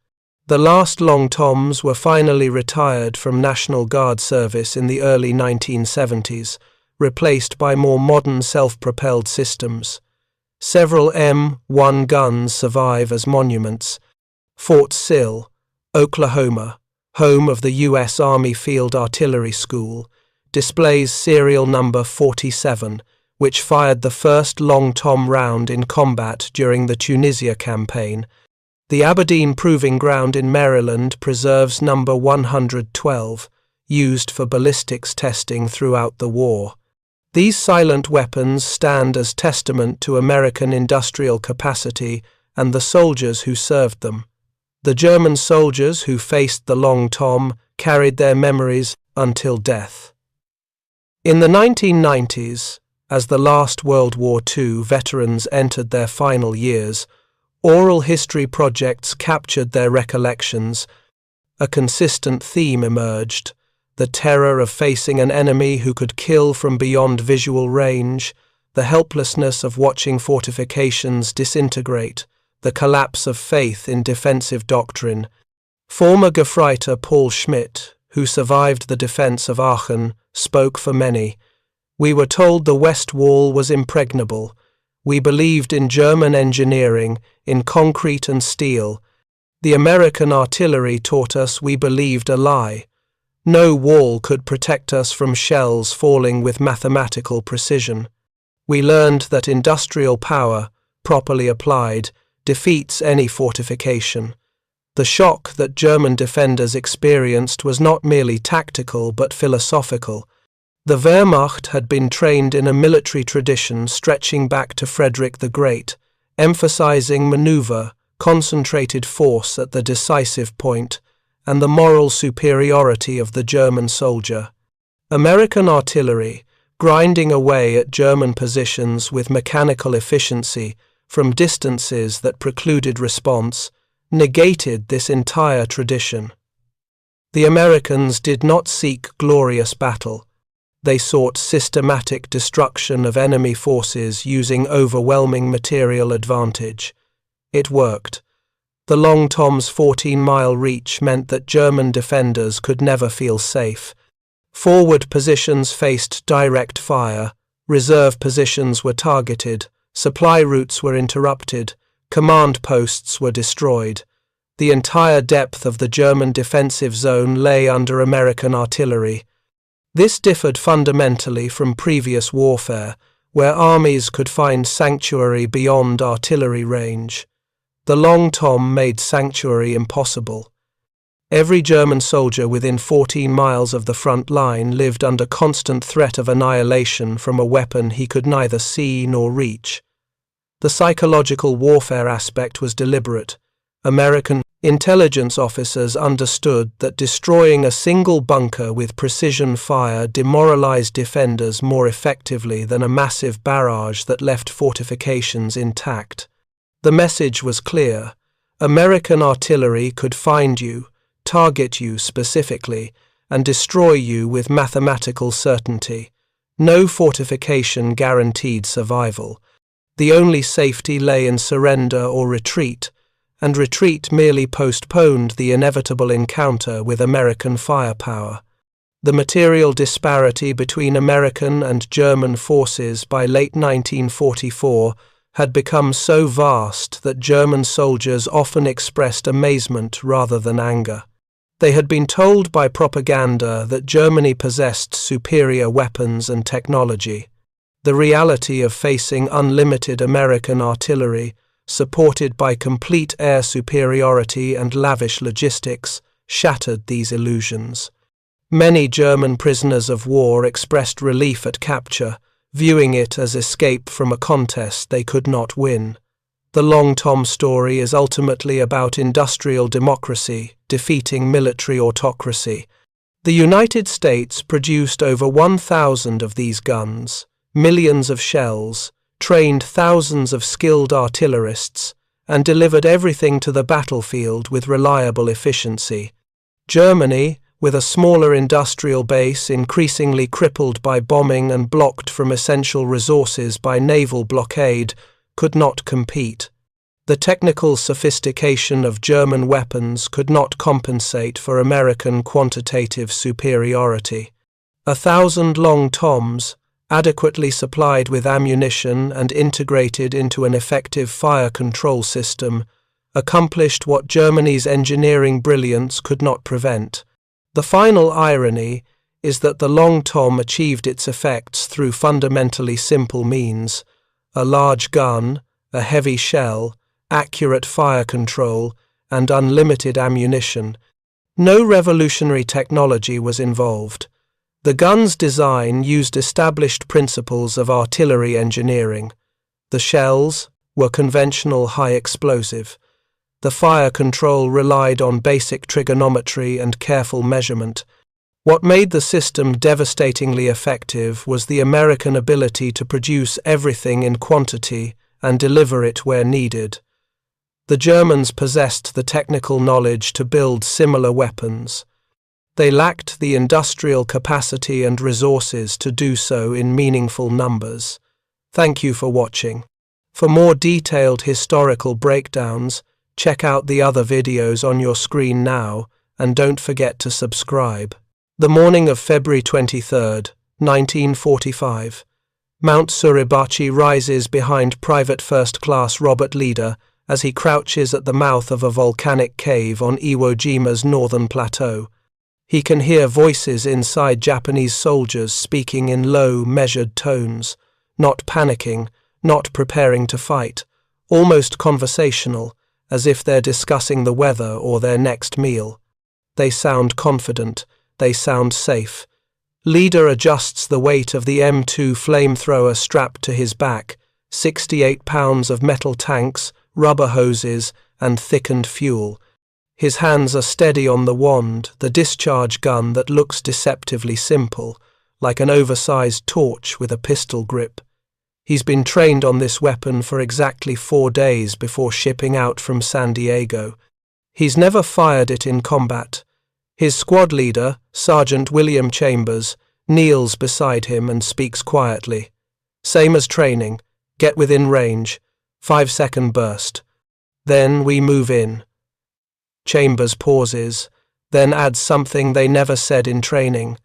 The last Long Toms were finally retired from National Guard service in the early 1970s, replaced by more modern self-propelled systems. Several M1 guns survive as monuments. Fort Sill, Oklahoma, home of the U.S. Army Field Artillery School, displays serial number 47, which fired the first Long Tom round in combat during the Tunisia campaign. The Aberdeen Proving Ground in Maryland preserves number 112, used for ballistics testing throughout the war. These silent weapons stand as testament to American industrial capacity and the soldiers who served them. The German soldiers who faced the Long Tom carried their memories until death. In the 1990s, as the last World War II veterans entered their final years, oral history projects captured their recollections. A consistent theme emerged: the terror of facing an enemy who could kill from beyond visual range, the helplessness of watching fortifications disintegrate, the collapse of faith in defensive doctrine. Former Gefreiter Paul Schmidt, who survived the defense of Aachen, spoke for many. "We were told the West Wall was impregnable. We believed in German engineering, in concrete and steel. The American artillery taught us we believed a lie. No wall could protect us from shells falling with mathematical precision. We learned that industrial power, properly applied, defeats any fortification. The shock that German defenders experienced was not merely tactical but philosophical. The Wehrmacht had been trained in a military tradition stretching back to Frederick the Great, emphasizing maneuver, concentrated force at the decisive point, and the moral superiority of the German soldier. American artillery, grinding away at German positions with mechanical efficiency from distances that precluded response, negated this entire tradition. The Americans did not seek glorious battle. They sought systematic destruction of enemy forces using overwhelming material advantage. It worked. The Long Tom's 14-mile reach meant that German defenders could never feel safe. Forward positions faced direct fire, reserve positions were targeted, supply routes were interrupted, command posts were destroyed. The entire depth of the German defensive zone lay under American artillery. This differed fundamentally from previous warfare, where armies could find sanctuary beyond artillery range. The Long Tom made sanctuary impossible. Every German soldier within 14 miles of the front line lived under constant threat of annihilation from a weapon he could neither see nor reach. The psychological warfare aspect was deliberate. American intelligence officers understood that destroying a single bunker with precision fire demoralized defenders more effectively than a massive barrage that left fortifications intact. The message was clear. American artillery could find you, target you specifically, and destroy you with mathematical certainty. No fortification guaranteed survival. The only safety lay in surrender or retreat, and retreat merely postponed the inevitable encounter with American firepower. The material disparity between American and German forces by late 1944 had become so vast that German soldiers often expressed amazement rather than anger. They had been told by propaganda that Germany possessed superior weapons and technology. The reality of facing unlimited American artillery, supported by complete air superiority and lavish logistics, shattered these illusions. Many German prisoners of war expressed relief at capture, viewing it as escape from a contest they could not win. The Long Tom story is ultimately about industrial democracy defeating military autocracy. The United States produced over 1,000 of these guns, millions of shells, trained thousands of skilled artillerists, and delivered everything to the battlefield with reliable efficiency. Germany, with a smaller industrial base increasingly crippled by bombing and blocked from essential resources by naval blockade, could not compete. The technical sophistication of German weapons could not compensate for American quantitative superiority. 1,000 Long Toms, adequately supplied with ammunition and integrated into an effective fire control system, accomplished what Germany's engineering brilliance could not prevent. The final irony is that the Long Tom achieved its effects through fundamentally simple means: a large gun, a heavy shell, accurate fire control, and unlimited ammunition. No revolutionary technology was involved. The gun's design used established principles of artillery engineering. The shells were conventional high explosive. The fire control relied on basic trigonometry and careful measurement. What made the system devastatingly effective was the American ability to produce everything in quantity and deliver it where needed. The Germans possessed the technical knowledge to build similar weapons. They lacked the industrial capacity and resources to do so in meaningful numbers. Thank you for watching. For more detailed historical breakdowns, check out the other videos on your screen now, and don't forget to subscribe. The morning of February 23, 1945. Mount Suribachi rises behind Private First Class Robert Leader as he crouches at the mouth of a volcanic cave on Iwo Jima's northern plateau. He can hear voices inside Japanese soldiers speaking in low, measured tones, not panicking, not preparing to fight, almost conversational, as if they're discussing the weather or their next meal. They sound confident, they sound safe. Leader adjusts the weight of the M2 flamethrower strapped to his back, 68 pounds of metal tanks, rubber hoses, and thickened fuel. His hands are steady on the wand, the discharge gun that looks deceptively simple, like an oversized torch with a pistol grip. He's been trained on this weapon for exactly 4 days before shipping out from San Diego. He's never fired it in combat. His squad leader, Sergeant William Chambers, kneels beside him and speaks quietly. Same as training. Get within range. 5-second burst. Then we move in. Chambers pauses, then adds something they never said in training.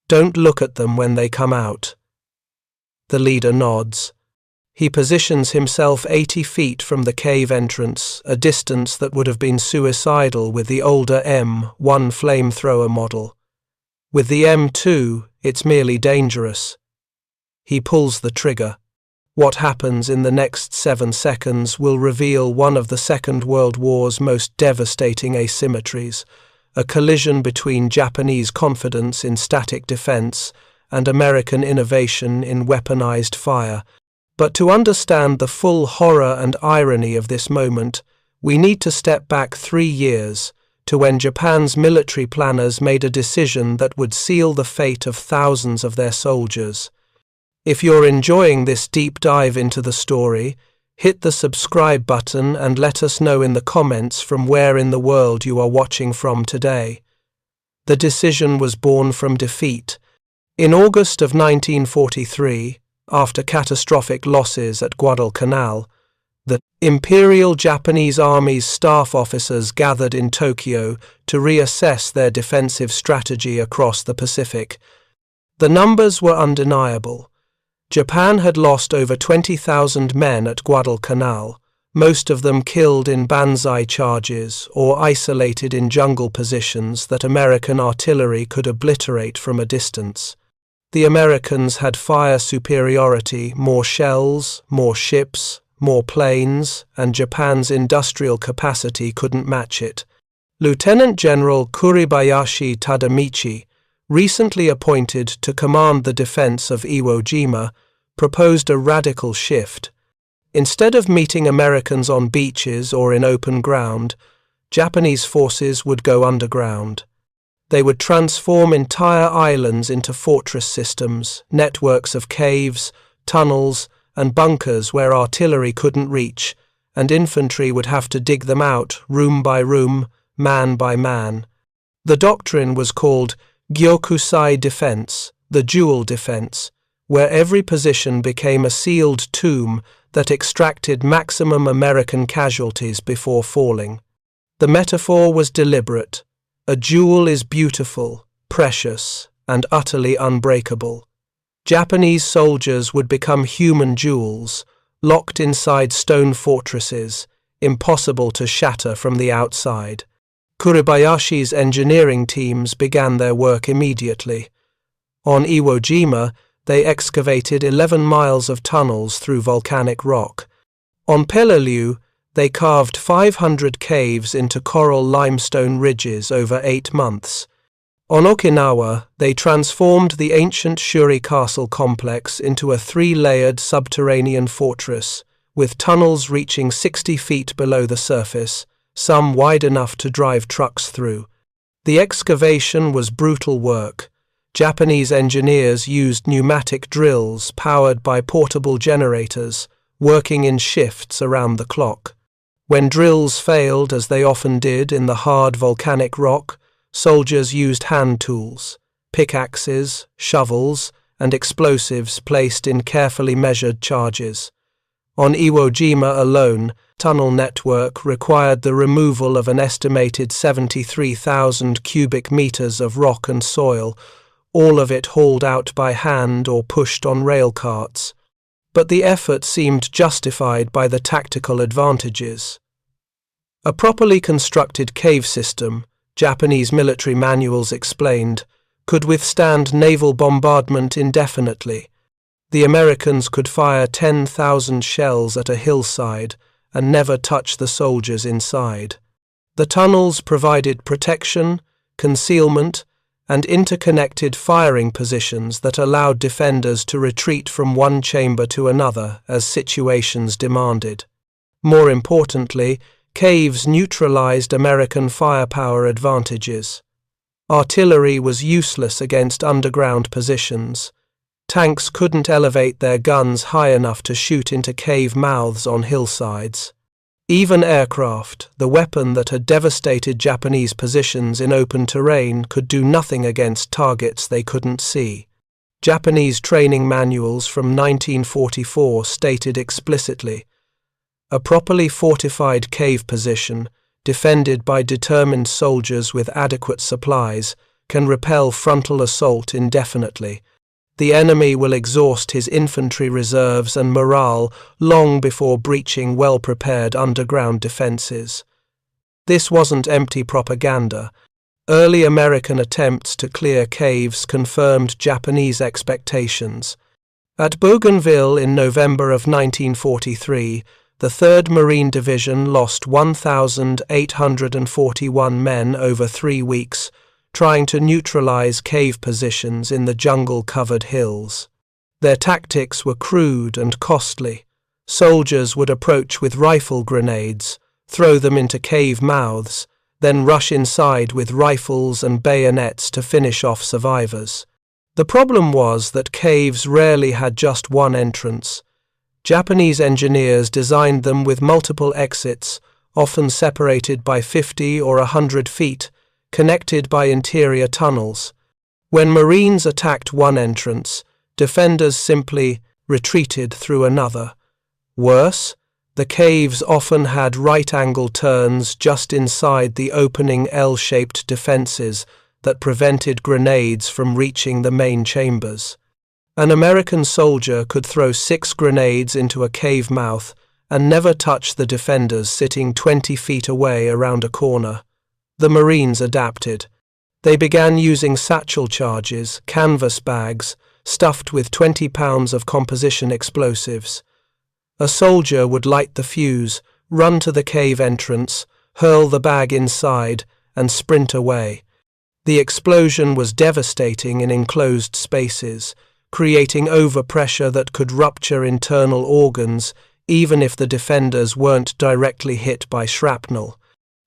Don't look at them when they come out. The leader nods. He positions himself 80 feet from the cave entrance, a distance that would have been suicidal with the older M1 flamethrower model. With the M2, it's merely dangerous. He pulls the trigger. What happens in the next 7 seconds will reveal one of the Second World War's most devastating asymmetries, a collision between Japanese confidence in static defense and American innovation in weaponized fire. But to understand the full horror and irony of this moment, we need to step back 3 years to when Japan's military planners made a decision that would seal the fate of thousands of their soldiers. If you're enjoying this deep dive into the story, hit the subscribe button and let us know in the comments from where in the world you are watching from today. The decision was born from defeat. In August of 1943, after catastrophic losses at Guadalcanal, the Imperial Japanese Army's staff officers gathered in Tokyo to reassess their defensive strategy across the Pacific. The numbers were undeniable. Japan had lost over 20,000 men at Guadalcanal, most of them killed in banzai charges or isolated in jungle positions that American artillery could obliterate from a distance. The Americans had fire superiority, more shells, more ships, more planes, and Japan's industrial capacity couldn't match it. Lieutenant General Kuribayashi Tadamichi, recently appointed to command the defense of Iwo Jima, proposed a radical shift. Instead of meeting Americans on beaches or in open ground, Japanese forces would go underground. They would transform entire islands into fortress systems, networks of caves, tunnels, and bunkers where artillery couldn't reach, and infantry would have to dig them out, room by room, man by man. The doctrine was called Gyokusai defense, the dual defense, where every position became a sealed tomb that extracted maximum American casualties before falling. The metaphor was deliberate. A jewel is beautiful, precious, and utterly unbreakable. Japanese soldiers would become human jewels, locked inside stone fortresses, impossible to shatter from the outside. Kuribayashi's engineering teams began their work immediately. On Iwo Jima, they excavated 11 miles of tunnels through volcanic rock. On Peleliu, they carved 500 caves into coral limestone ridges over 8 months. On Okinawa, they transformed the ancient Shuri Castle complex into a 3-layered subterranean fortress, with tunnels reaching 60 feet below the surface, some wide enough to drive trucks through. The excavation was brutal work. Japanese engineers used pneumatic drills powered by portable generators, working in shifts around the clock. When drills failed, as they often did in the hard volcanic rock, soldiers used hand tools, pickaxes, shovels, and explosives placed in carefully measured charges. On Iwo Jima alone, tunnel network required the removal of an estimated 73,000 cubic meters of rock and soil, all of it hauled out by hand or pushed on rail carts. But the effort seemed justified by the tactical advantages. A properly constructed cave system, Japanese military manuals explained, could withstand naval bombardment indefinitely. The Americans could fire 10,000 shells at a hillside and never touch the soldiers inside. The tunnels provided protection, concealment, and interconnected firing positions that allowed defenders to retreat from one chamber to another as situations demanded. More importantly, caves neutralized American firepower advantages. Artillery was useless against underground positions. Tanks couldn't elevate their guns high enough to shoot into cave mouths on hillsides. Even aircraft, the weapon that had devastated Japanese positions in open terrain, could do nothing against targets they couldn't see. Japanese training manuals from 1944 stated explicitly, "A properly fortified cave position, defended by determined soldiers with adequate supplies, can repel frontal assault indefinitely. The enemy will exhaust his infantry reserves and morale long before breaching well-prepared underground defenses." This wasn't empty propaganda. Early American attempts to clear caves confirmed Japanese expectations. At Bougainville in November of 1943, the 3rd Marine Division lost 1,841 men over 3 weeks, trying to neutralize cave positions in the jungle-covered hills. Their tactics were crude and costly. Soldiers would approach with rifle grenades, throw them into cave mouths, then rush inside with rifles and bayonets to finish off survivors. The problem was that caves rarely had just one entrance. Japanese engineers designed them with multiple exits, often separated by 50 or 100 feet, connected by interior tunnels. When Marines attacked one entrance, defenders simply retreated through another. Worse, the caves often had right-angle turns just inside the opening L-shaped defenses that prevented grenades from reaching the main chambers. An American soldier could throw 6 grenades into a cave mouth and never touch the defenders sitting 20 feet away around a corner. The Marines adapted. They began using satchel charges, canvas bags, stuffed with 20 pounds of composition explosives. A soldier would light the fuse, run to the cave entrance, hurl the bag inside, and sprint away. The explosion was devastating in enclosed spaces, creating overpressure that could rupture internal organs, even if the defenders weren't directly hit by shrapnel.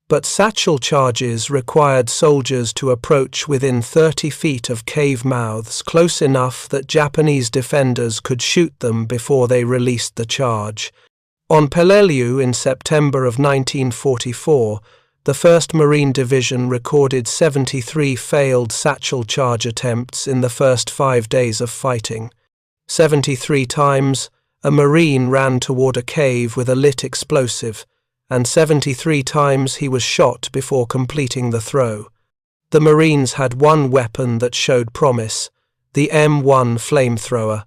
But satchel charges required soldiers to approach within 30 feet of cave mouths, close enough that Japanese defenders could shoot them before they released the charge. On Peleliu in September of 1944, the 1st Marine Division recorded 73 failed satchel charge attempts in the first 5 days of fighting. 73 times, a Marine ran toward a cave with a lit explosive, and 73 times he was shot before completing the throw. The Marines had one weapon that showed promise, the M1 flamethrower.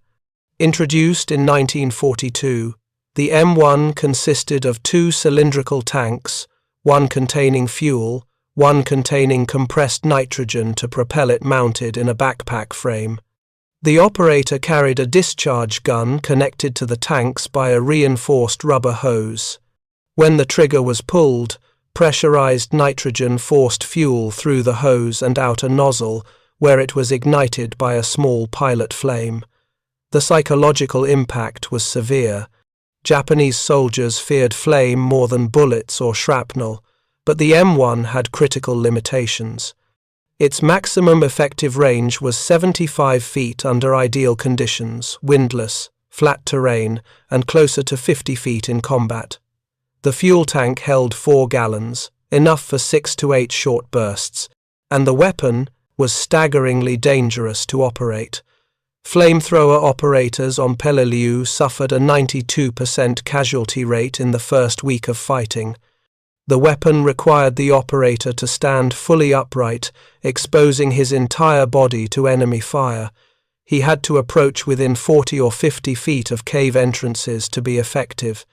Introduced in 1942, the M1 consisted of 2 cylindrical tanks, one containing fuel, one containing compressed nitrogen to propel it, mounted in a backpack frame. The operator carried a discharge gun connected to the tanks by a reinforced rubber hose. When the trigger was pulled, pressurized nitrogen forced fuel through the hose and out a nozzle, where it was ignited by a small pilot flame. The psychological impact was severe. Japanese soldiers feared flame more than bullets or shrapnel, but the M1 had critical limitations. Its maximum effective range was 75 feet under ideal conditions, windless, flat terrain, and closer to 50 feet in combat. The fuel tank held 4 gallons, enough for 6 to 8 short bursts, and the weapon was staggeringly dangerous to operate. Flamethrower operators on Peleliu suffered a 92% casualty rate in the first week of fighting. The weapon required the operator to stand fully upright, exposing his entire body to enemy fire. He had to approach within 40 or 50 feet of cave entrances to be effective.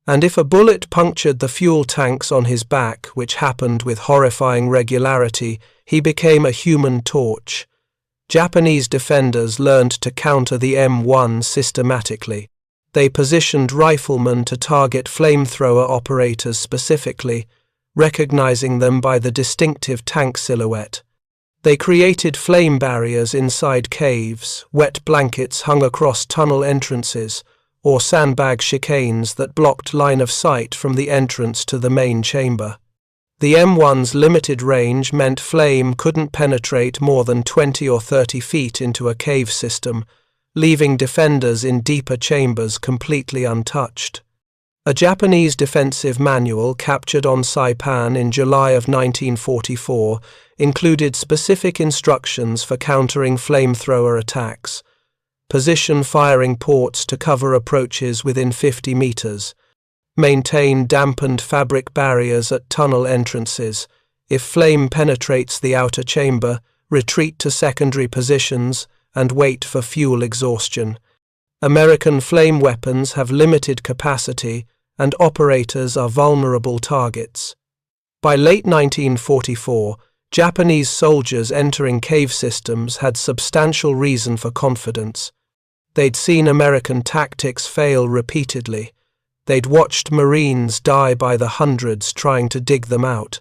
And if a bullet punctured the fuel tanks on his back, which happened with horrifying regularity, he became a human torch. Japanese defenders learned to counter the M1 systematically. They positioned riflemen to target flamethrower operators specifically, recognizing them by the distinctive tank silhouette. They created flame barriers inside caves, wet blankets hung across tunnel entrances, or sandbag chicanes that blocked line of sight from the entrance to the main chamber. The M1's limited range meant flame couldn't penetrate more than 20 or 30 feet into a cave system, leaving defenders in deeper chambers completely untouched. A Japanese defensive manual captured on Saipan in July of 1944 included specific instructions for countering flamethrower attacks. Position firing ports to cover approaches within 50 meters. Maintain dampened fabric barriers at tunnel entrances. If flame penetrates the outer chamber, retreat to secondary positions and wait for fuel exhaustion. American flame weapons have limited capacity and operators are vulnerable targets. By late 1944, Japanese soldiers entering cave systems had substantial reason for confidence. They'd seen American tactics fail repeatedly. They'd watched Marines die by the hundreds trying to dig them out.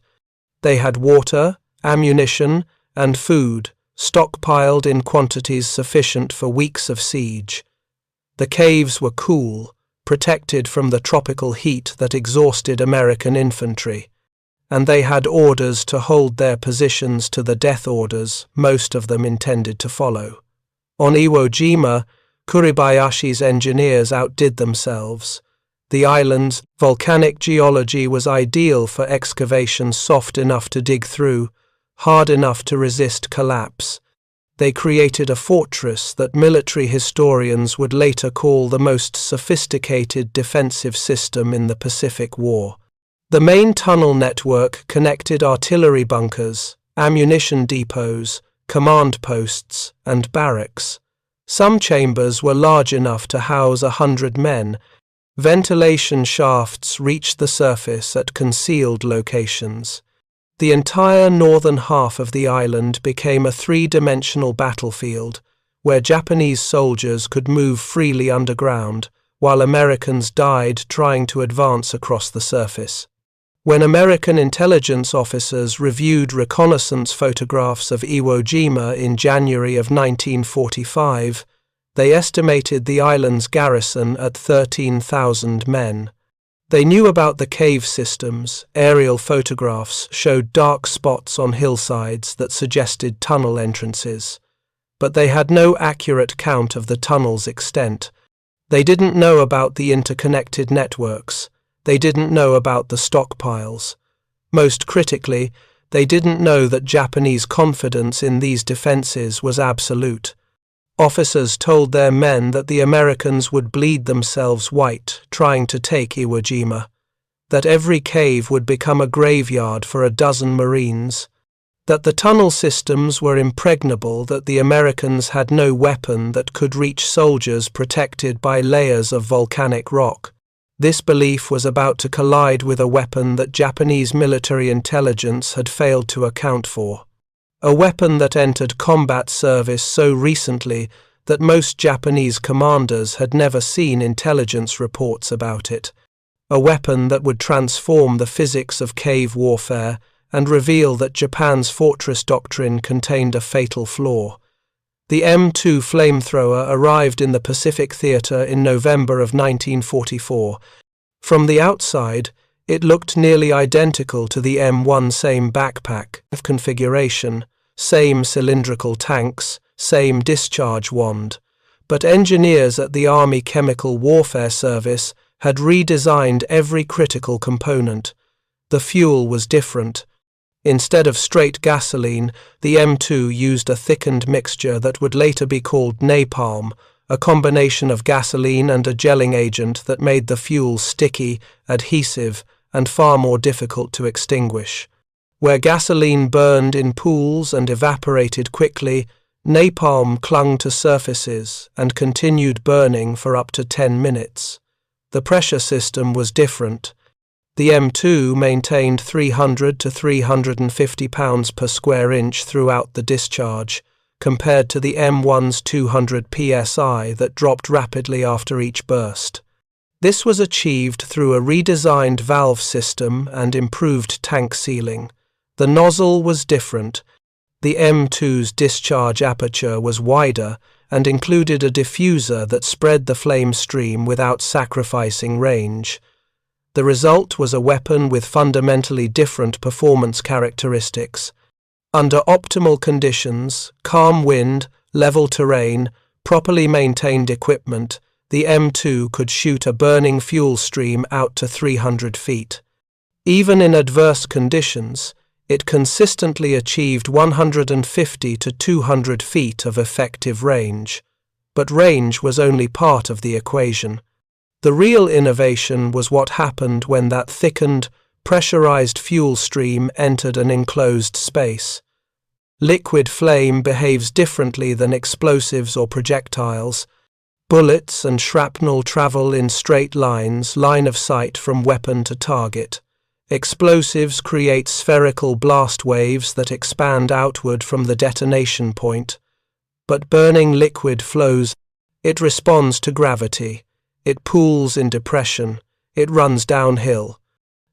They had water, ammunition, and food, stockpiled in quantities sufficient for weeks of siege. The caves were cool, protected from the tropical heat that exhausted American infantry, and they had orders to hold their positions to the death orders most of them intended to follow. On Iwo Jima, Kuribayashi's engineers outdid themselves. The island's volcanic geology was ideal for excavations soft enough to dig through, hard enough to resist collapse. They created a fortress that military historians would later call the most sophisticated defensive system in the Pacific War. The main tunnel network connected artillery bunkers, ammunition depots, command posts, and barracks. Some chambers were large enough to house 100 men. Ventilation shafts reached the surface at concealed locations. The entire northern half of the island became a three-dimensional battlefield, where Japanese soldiers could move freely underground, while Americans died trying to advance across the surface. When American intelligence officers reviewed reconnaissance photographs of Iwo Jima in January of 1945, They estimated the island's garrison at 13,000 men. They knew about the cave systems. Aerial photographs showed dark spots on hillsides that suggested tunnel entrances. But they had no accurate count of the tunnel's extent. They didn't know about the interconnected networks. They didn't know about the stockpiles. Most critically, they didn't know that Japanese confidence in these defenses was absolute. Officers told their men that the Americans would bleed themselves white trying to take Iwo Jima, that every cave would become a graveyard for a dozen Marines, that the tunnel systems were impregnable, that the Americans had no weapon that could reach soldiers protected by layers of volcanic rock. This belief was about to collide with a weapon that Japanese military intelligence had failed to account for. A weapon that entered combat service so recently that most Japanese commanders had never seen intelligence reports about it. A weapon that would transform the physics of cave warfare and reveal that Japan's fortress doctrine contained a fatal flaw. The M2 flamethrower arrived in the Pacific Theater in November of 1944. From the outside, it looked nearly identical to the M1, same backpack of configuration, same cylindrical tanks, same discharge wand. But engineers at the Army Chemical Warfare Service had redesigned every critical component. The fuel was different. Instead of straight gasoline, the M2 used a thickened mixture that would later be called napalm, a combination of gasoline and a gelling agent that made the fuel sticky, adhesive, and far more difficult to extinguish. Where gasoline burned in pools and evaporated quickly, napalm clung to surfaces and continued burning for up to 10 minutes. The pressure system was different. The M2 maintained 300 to 350 pounds per square inch throughout the discharge, compared to the M1's 200 psi that dropped rapidly after each burst. This was achieved through a redesigned valve system and improved tank sealing. The nozzle was different. The M2's discharge aperture was wider and included a diffuser that spread the flame stream without sacrificing range. The result was a weapon with fundamentally different performance characteristics. Under optimal conditions, calm wind, level terrain, properly maintained equipment, the M2 could shoot a burning fuel stream out to 300 feet. Even in adverse conditions, it consistently achieved 150 to 200 feet of effective range. But range was only part of the equation. The real innovation was what happened when that thickened, pressurized fuel stream entered an enclosed space. Liquid flame behaves differently than explosives or projectiles. Bullets and shrapnel travel in straight lines, line of sight from weapon to target. Explosives create spherical blast waves that expand outward from the detonation point. But burning liquid flows. It responds to gravity. It pools in depression. It runs downhill.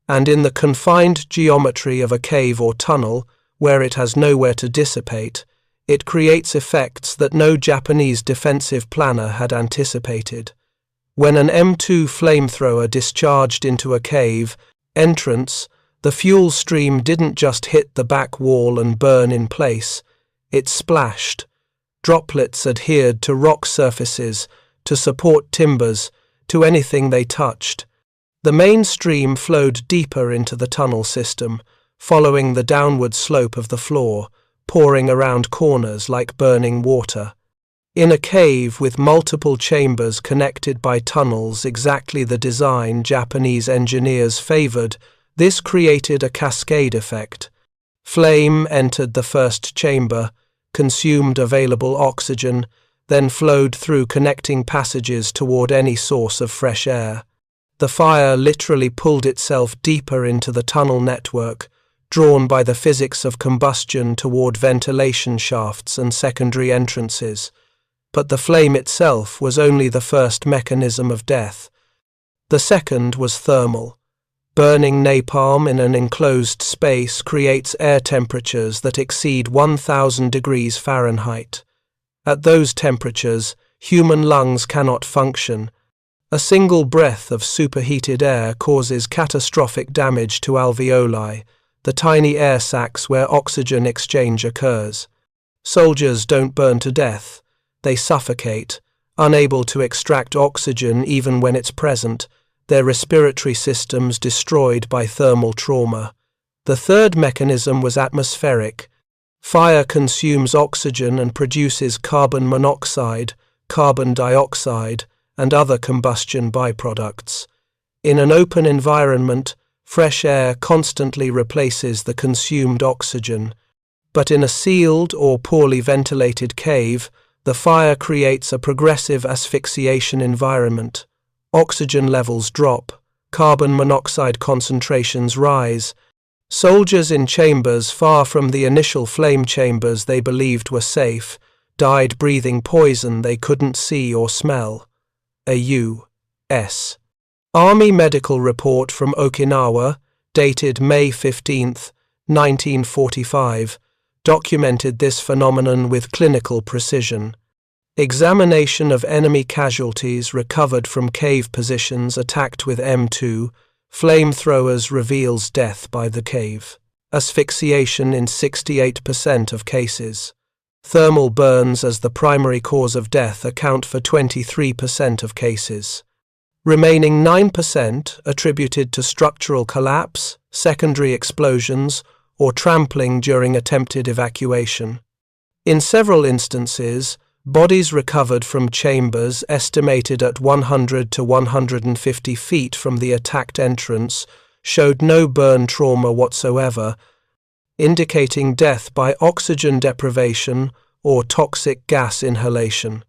And in the confined geometry of a cave or tunnel, where it has nowhere to dissipate, it creates effects that no Japanese defensive planner had anticipated. When an M2 flamethrower discharged into a cave entrance, the fuel stream didn't just hit the back wall and burn in place. It splashed. Droplets adhered to rock surfaces, to support timbers, to anything they touched. The main stream flowed deeper into the tunnel system, following the downward slope of the floor, pouring around corners like burning water. In a cave with multiple chambers connected by tunnels, exactly the design Japanese engineers favored, this created a cascade effect. Flame entered the first chamber, consumed available oxygen, then flowed through connecting passages toward any source of fresh air. The fire literally pulled itself deeper into the tunnel network, drawn by the physics of combustion toward ventilation shafts and secondary entrances. But the flame itself was only the first mechanism of death. The second was thermal. Burning napalm in an enclosed space creates air temperatures that exceed 1,000 degrees Fahrenheit. At those temperatures, human lungs cannot function. A single breath of superheated air causes catastrophic damage to alveoli, the tiny air sacs where oxygen exchange occurs. Soldiers don't burn to death. They suffocate, unable to extract oxygen even when it's present, their respiratory systems destroyed by thermal trauma. The third mechanism was atmospheric. Fire consumes oxygen and produces carbon monoxide, carbon dioxide, and other combustion byproducts. In an open environment, fresh air constantly replaces the consumed oxygen. But in a sealed or poorly ventilated cave, the fire creates a progressive asphyxiation environment. Oxygen levels drop, carbon monoxide concentrations rise. Soldiers in chambers far from the initial flame chambers they believed were safe died breathing poison they couldn't see or smell. A U.S. Army medical report from Okinawa, dated May 15, 1945, documented this phenomenon with clinical precision. Examination of enemy casualties recovered from cave positions attacked with M2 flamethrowers reveals death by the cave. Asphyxiation in 68% of cases. Thermal burns as the primary cause of death account for 23% of cases. Remaining 9% attributed to structural collapse, secondary explosions, or trampling during attempted evacuation. In several instances, bodies recovered from chambers estimated at 100 to 150 feet from the attacked entrance showed no burn trauma whatsoever, indicating death by oxygen deprivation or toxic gas inhalation.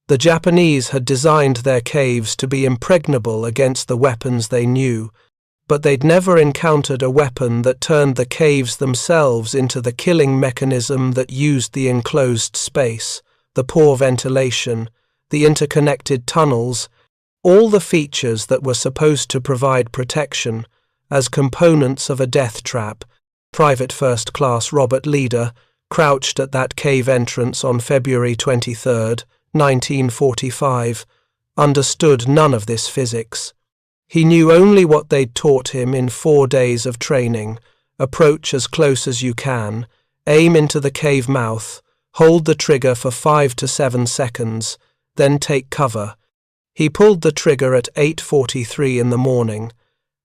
The Japanese had designed their caves to be impregnable against the weapons they knew, but they'd never encountered a weapon that turned the caves themselves into the killing mechanism that used the enclosed space, the poor ventilation, the interconnected tunnels, all the features that were supposed to provide protection, as components of a death trap. Private First Class Robert Leader, crouched at that cave entrance on February 23, 1945, understood none of this physics. He knew only what they'd taught him in 4 days of training: approach as close as you can, aim into the cave mouth, hold the trigger for 5 to 7 seconds, then take cover. He pulled the trigger at 8:43 in the morning.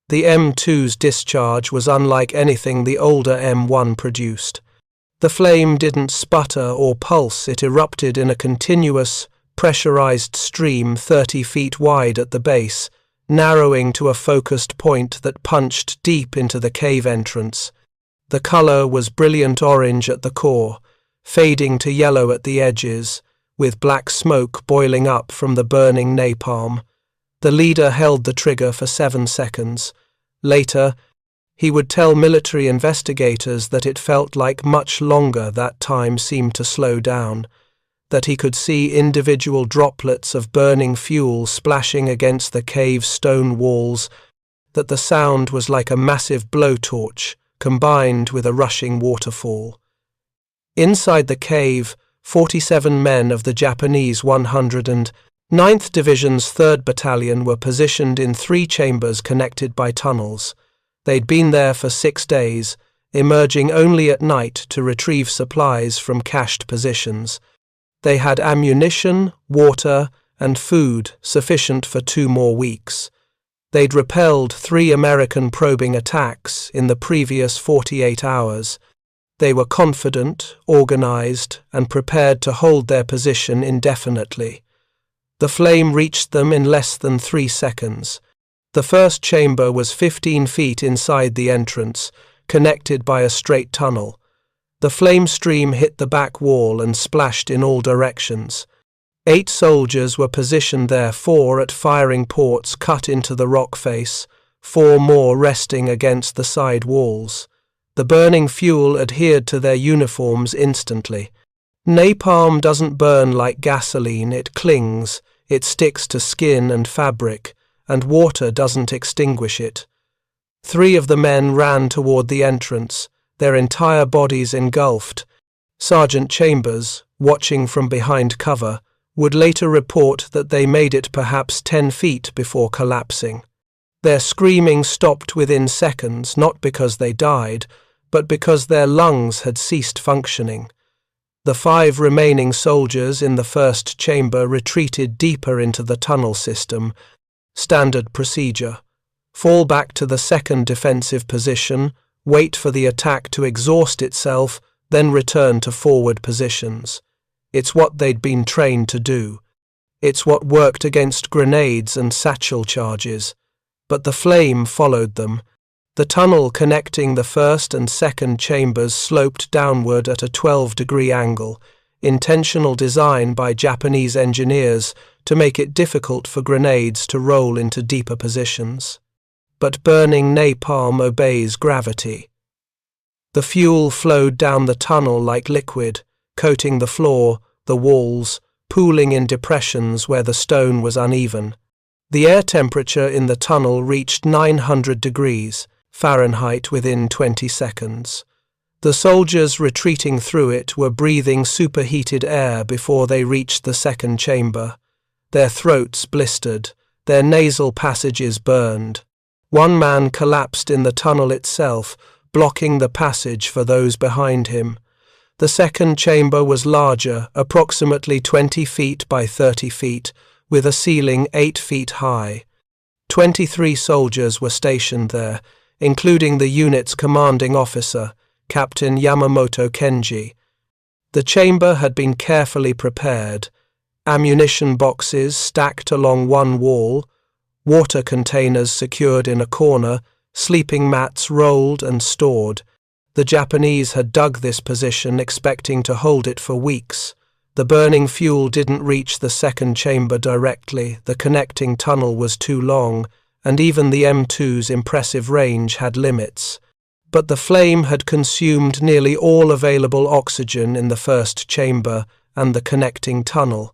The M2's discharge was unlike anything the older M1 produced. The flame didn't sputter or pulse, it erupted in a continuous, pressurized stream 30 feet wide at the base, narrowing to a focused point that punched deep into the cave entrance. The color was brilliant orange at the core, fading to yellow at the edges, with black smoke boiling up from the burning napalm. The leader held the trigger for 7 seconds. Later, he would tell military investigators that it felt like much longer. That time seemed to slow down, that he could see individual droplets of burning fuel splashing against the cave's stone walls, that the sound was like a massive blowtorch combined with a rushing waterfall. Inside the cave, 47 men of the Japanese 109th Division's 3rd Battalion were positioned in 3 chambers connected by tunnels. They'd been there for 6 days, emerging only at night to retrieve supplies from cached positions. They had ammunition, water, and food sufficient for 2 more weeks. They'd repelled 3 American probing attacks in the previous 48 hours. They were confident, organized, and prepared to hold their position indefinitely. The flame reached them in less than 3 seconds. The first chamber was 15 feet inside the entrance, connected by a straight tunnel. The flame stream hit the back wall and splashed in all directions. 8 soldiers were positioned there, 4 at firing ports cut into the rock face, 4 more resting against the side walls. The burning fuel adhered to their uniforms instantly. Napalm doesn't burn like gasoline, it clings, it sticks to skin and fabric, and water doesn't extinguish it. 3 of the men ran toward the entrance, their entire bodies engulfed. Sergeant Chambers, watching from behind cover, would later report that they made it perhaps 10 feet before collapsing. Their screaming stopped within seconds, not because they died, but because their lungs had ceased functioning. The 5 remaining soldiers in the first chamber retreated deeper into the tunnel system. Standard procedure: fall back to the second defensive position, wait for the attack to exhaust itself, then return to forward positions. It's what they'd been trained to do. It's what worked against grenades and satchel charges. But the flame followed them. The tunnel connecting the first and second chambers sloped downward at a 12-degree angle, intentional design by Japanese engineers to make it difficult for grenades to roll into deeper positions. But burning napalm obeys gravity. The fuel flowed down the tunnel like liquid, coating the floor, the walls, pooling in depressions where the stone was uneven. The air temperature in the tunnel reached 900 degrees Fahrenheit within 20 seconds. The soldiers retreating through it were breathing superheated air before they reached the second chamber. Their throats blistered, their nasal passages burned. One man collapsed in the tunnel itself, blocking the passage for those behind him. The second chamber was larger, approximately 20 feet by 30 feet, with a ceiling 8 feet high. 23 soldiers were stationed there, including the unit's commanding officer, Captain Yamamoto Kenji. The chamber had been carefully prepared: ammunition boxes stacked along one wall, water containers secured in a corner, sleeping mats rolled and stored. The Japanese had dug this position expecting to hold it for weeks. The burning fuel didn't reach the second chamber directly, the connecting tunnel was too long, and even the M2's impressive range had limits. But the flame had consumed nearly all available oxygen in the first chamber and the connecting tunnel.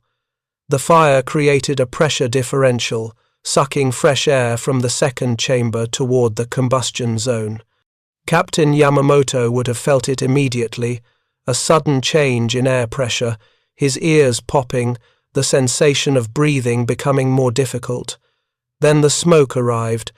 The fire created a pressure differential, sucking fresh air from the second chamber toward the combustion zone. Captain Yamamoto would have felt it immediately, a sudden change in air pressure, his ears popping, the sensation of breathing becoming more difficult. Then the smoke arrived,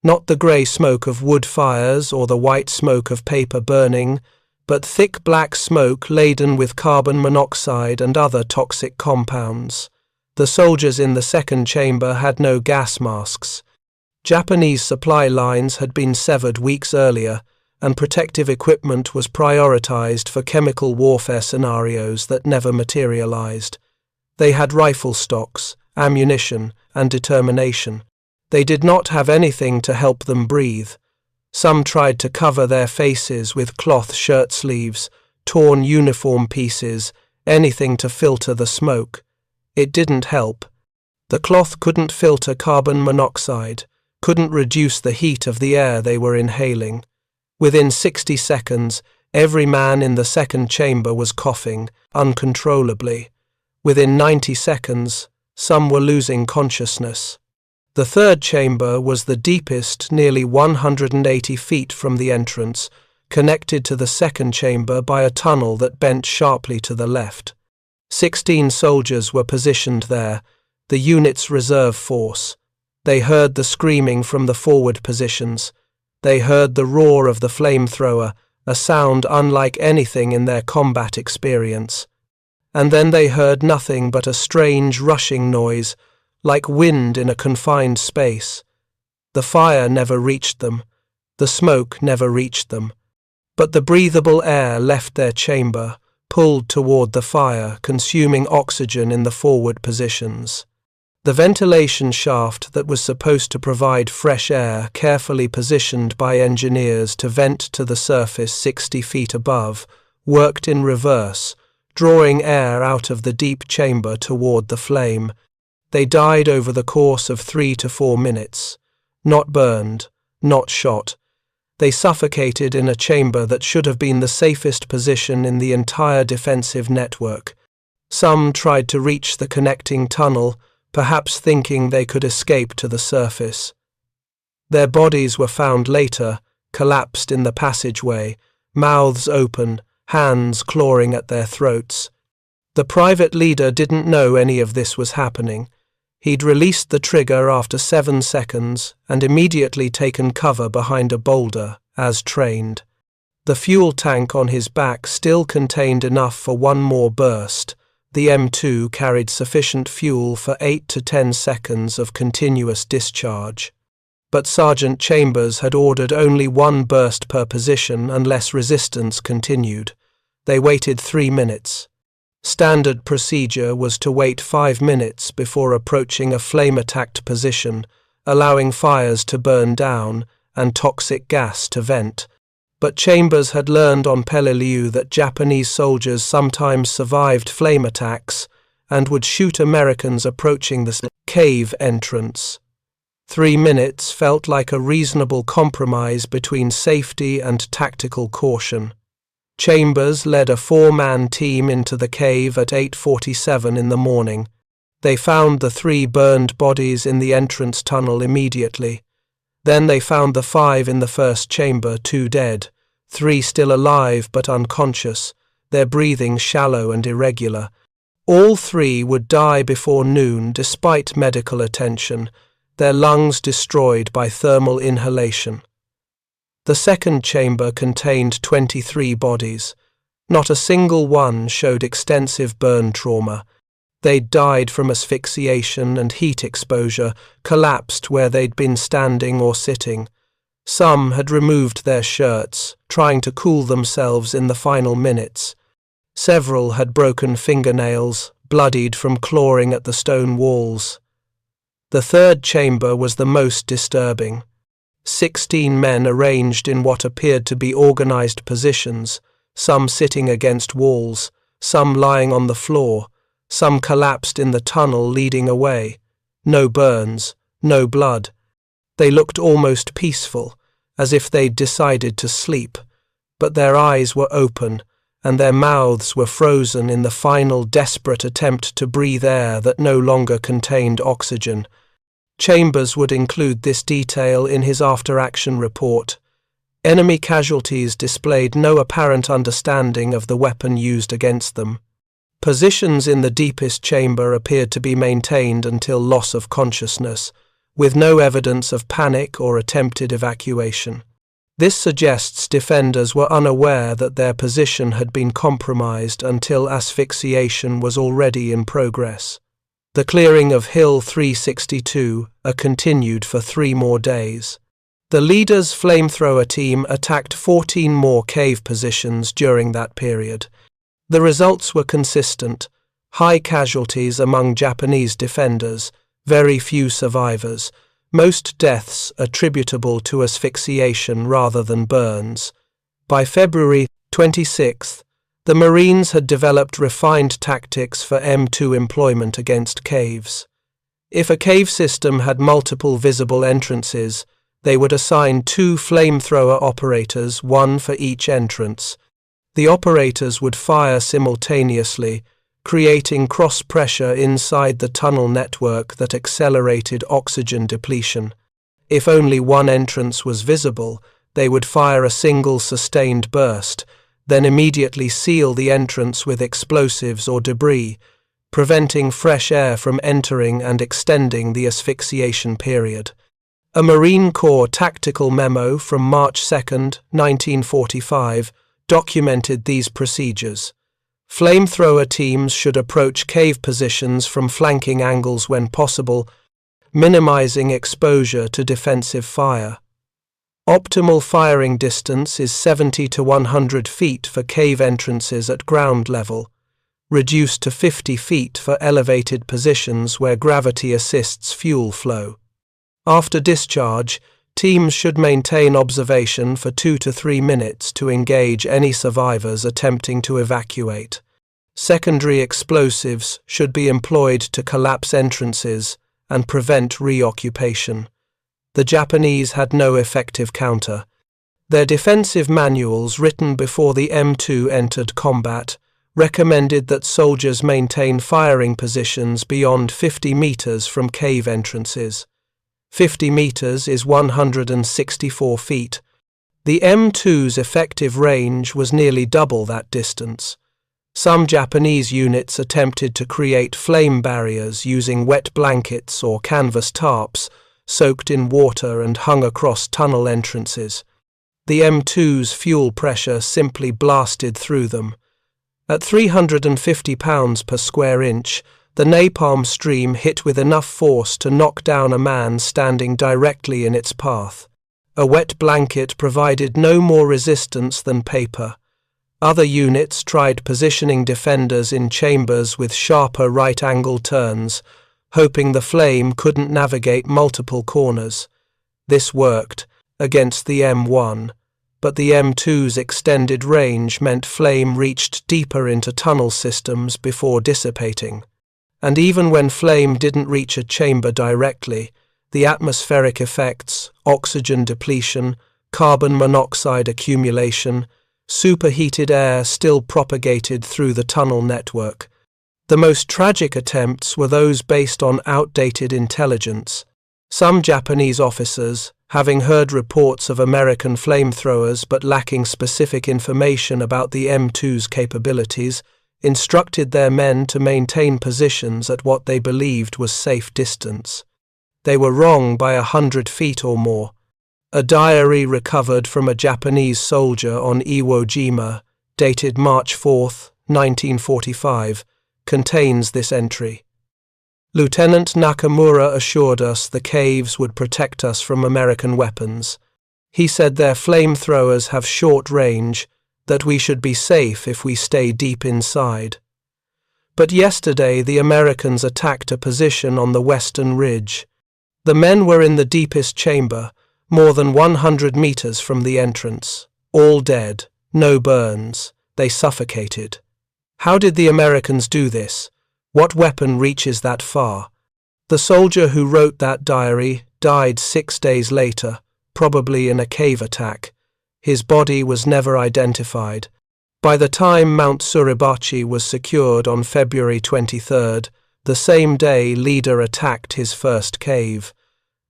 not the grey smoke of wood fires or the white smoke of paper burning, but thick black smoke laden with carbon monoxide and other toxic compounds. The soldiers in the second chamber had no gas masks. Japanese supply lines had been severed weeks earlier, and protective equipment was prioritized for chemical warfare scenarios that never materialized. They had rifle stocks, ammunition, and determination. They did not have anything to help them breathe. Some tried to cover their faces with cloth shirt sleeves, torn uniform pieces, anything to filter the smoke. It didn't help. The cloth couldn't filter carbon monoxide, couldn't reduce the heat of the air they were inhaling. Within 60 seconds, every man in the second chamber was coughing uncontrollably. Within 90 seconds, some were losing consciousness. The third chamber was the deepest, nearly 180 feet from the entrance, connected to the second chamber by a tunnel that bent sharply to the left. 16 soldiers were positioned there, the unit's reserve force. They heard the screaming from the forward positions. They heard the roar of the flamethrower, a sound unlike anything in their combat experience. And then they heard nothing but a strange rushing noise, like wind in a confined space. The fire never reached them. The smoke never reached them. But the breathable air left their chamber, pulled toward the fire, consuming oxygen in the forward positions. The ventilation shaft that was supposed to provide fresh air, carefully positioned by engineers to vent to the surface 60 feet above, worked in reverse, drawing air out of the deep chamber toward the flame. They died over the course of 3 to 4 minutes. Not burned, not shot. They suffocated in a chamber that should have been the safest position in the entire defensive network. Some tried to reach the connecting tunnel, perhaps thinking they could escape to the surface. Their bodies were found later, collapsed in the passageway, mouths open, hands clawing at their throats. The private leader didn't know any of this was happening. He'd released the trigger after 7 seconds and immediately taken cover behind a boulder, as trained. The fuel tank on his back still contained enough for one more burst. The M2 carried sufficient fuel for 8 to 10 seconds of continuous discharge. But Sergeant Chambers had ordered only one burst per position unless resistance continued. They waited 3 minutes. Standard procedure was to wait 5 minutes before approaching a flame-attacked position, allowing fires to burn down and toxic gas to vent. But Chambers had learned on Peleliu that Japanese soldiers sometimes survived flame attacks and would shoot Americans approaching the cave entrance. 3 minutes felt like a reasonable compromise between safety and tactical caution. Chambers led a 4-man team into the cave at 8:47 in the morning. They found the 3 burned bodies in the entrance tunnel immediately. Then they found the 5 in the first chamber, 2 dead, 3 still alive but unconscious, their breathing shallow and irregular. All 3 would die before noon despite medical attention, their lungs destroyed by thermal inhalation. The second chamber contained 23 bodies. Not a single one showed extensive burn trauma. They'd died from asphyxiation and heat exposure, collapsed where they'd been standing or sitting. Some had removed their shirts, trying to cool themselves in the final minutes. Several had broken fingernails, bloodied from clawing at the stone walls. The third chamber was the most disturbing. 16 men arranged in what appeared to be organized positions, some sitting against walls, some lying on the floor, some collapsed in the tunnel leading away. No burns, no blood. They looked almost peaceful, as if they'd decided to sleep, but their eyes were open, and their mouths were frozen in the final desperate attempt to breathe air that no longer contained oxygen. Chambers would include this detail in his after-action report. Enemy casualties displayed no apparent understanding of the weapon used against them. Positions in the deepest chamber appeared to be maintained until loss of consciousness, with no evidence of panic or attempted evacuation. This suggests defenders were unaware that their position had been compromised until asphyxiation was already in progress. The clearing of Hill 362 continued for 3 more days. The leader's flamethrower team attacked 14 more cave positions during that period. The results were consistent: high casualties among Japanese defenders, very few survivors, most deaths attributable to asphyxiation rather than burns. By February 26th, the Marines had developed refined tactics for M2 employment against caves. If a cave system had multiple visible entrances, they would assign 2 flamethrower operators, 1 for each entrance. The operators would fire simultaneously, creating cross-pressure inside the tunnel network that accelerated oxygen depletion. If only one entrance was visible, they would fire a single sustained burst, then immediately seal the entrance with explosives or debris, preventing fresh air from entering and extending the asphyxiation period. A Marine Corps tactical memo from March 2, 1945, documented these procedures. Flamethrower teams should approach cave positions from flanking angles when possible, minimizing exposure to defensive fire. Optimal firing distance is 70 to 100 feet for cave entrances at ground level, reduced to 50 feet for elevated positions where gravity assists fuel flow. After discharge, teams should maintain observation for 2 to 3 minutes to engage any survivors attempting to evacuate. Secondary explosives should be employed to collapse entrances and prevent reoccupation. The Japanese had no effective counter. Their defensive manuals, written before the M2 entered combat, recommended that soldiers maintain firing positions beyond 50 meters from cave entrances. 50 meters is 164 feet. The M2's effective range was nearly double that distance. Some Japanese units attempted to create flame barriers using wet blankets or canvas tarps, soaked in water and hung across tunnel entrances. The M2's fuel pressure simply blasted through them. At 350 pounds per square inch, the napalm stream hit with enough force to knock down a man standing directly in its path. A wet blanket provided no more resistance than paper. Other units tried positioning defenders in chambers with sharper right-angle turns, hoping the flame couldn't navigate multiple corners. This worked against the M1, but the M2's extended range meant flame reached deeper into tunnel systems before dissipating. And even when flame didn't reach a chamber directly, the atmospheric effects, oxygen depletion, carbon monoxide accumulation, superheated air still propagated through the tunnel network. The most tragic attempts were those based on outdated intelligence. Some Japanese officers, having heard reports of American flamethrowers but lacking specific information about the M2's capabilities, instructed their men to maintain positions at what they believed was safe distance. They were wrong by 100 feet or more. A diary recovered from a Japanese soldier on Iwo Jima, dated March 4, 1945, contains this entry. Lieutenant Nakamura assured us the caves would protect us from American weapons. He said their flamethrowers have short range, that we should be safe if we stay deep inside. But yesterday the Americans attacked a position on the western ridge. The men were in the deepest chamber, more than 100 meters from the entrance. All dead, no burns, they suffocated. How did the Americans do this? What weapon reaches that far? The soldier who wrote that diary died 6 days later, probably in a cave attack. His body was never identified. By the time Mount Suribachi was secured on February 23rd, the same day leader attacked his first cave.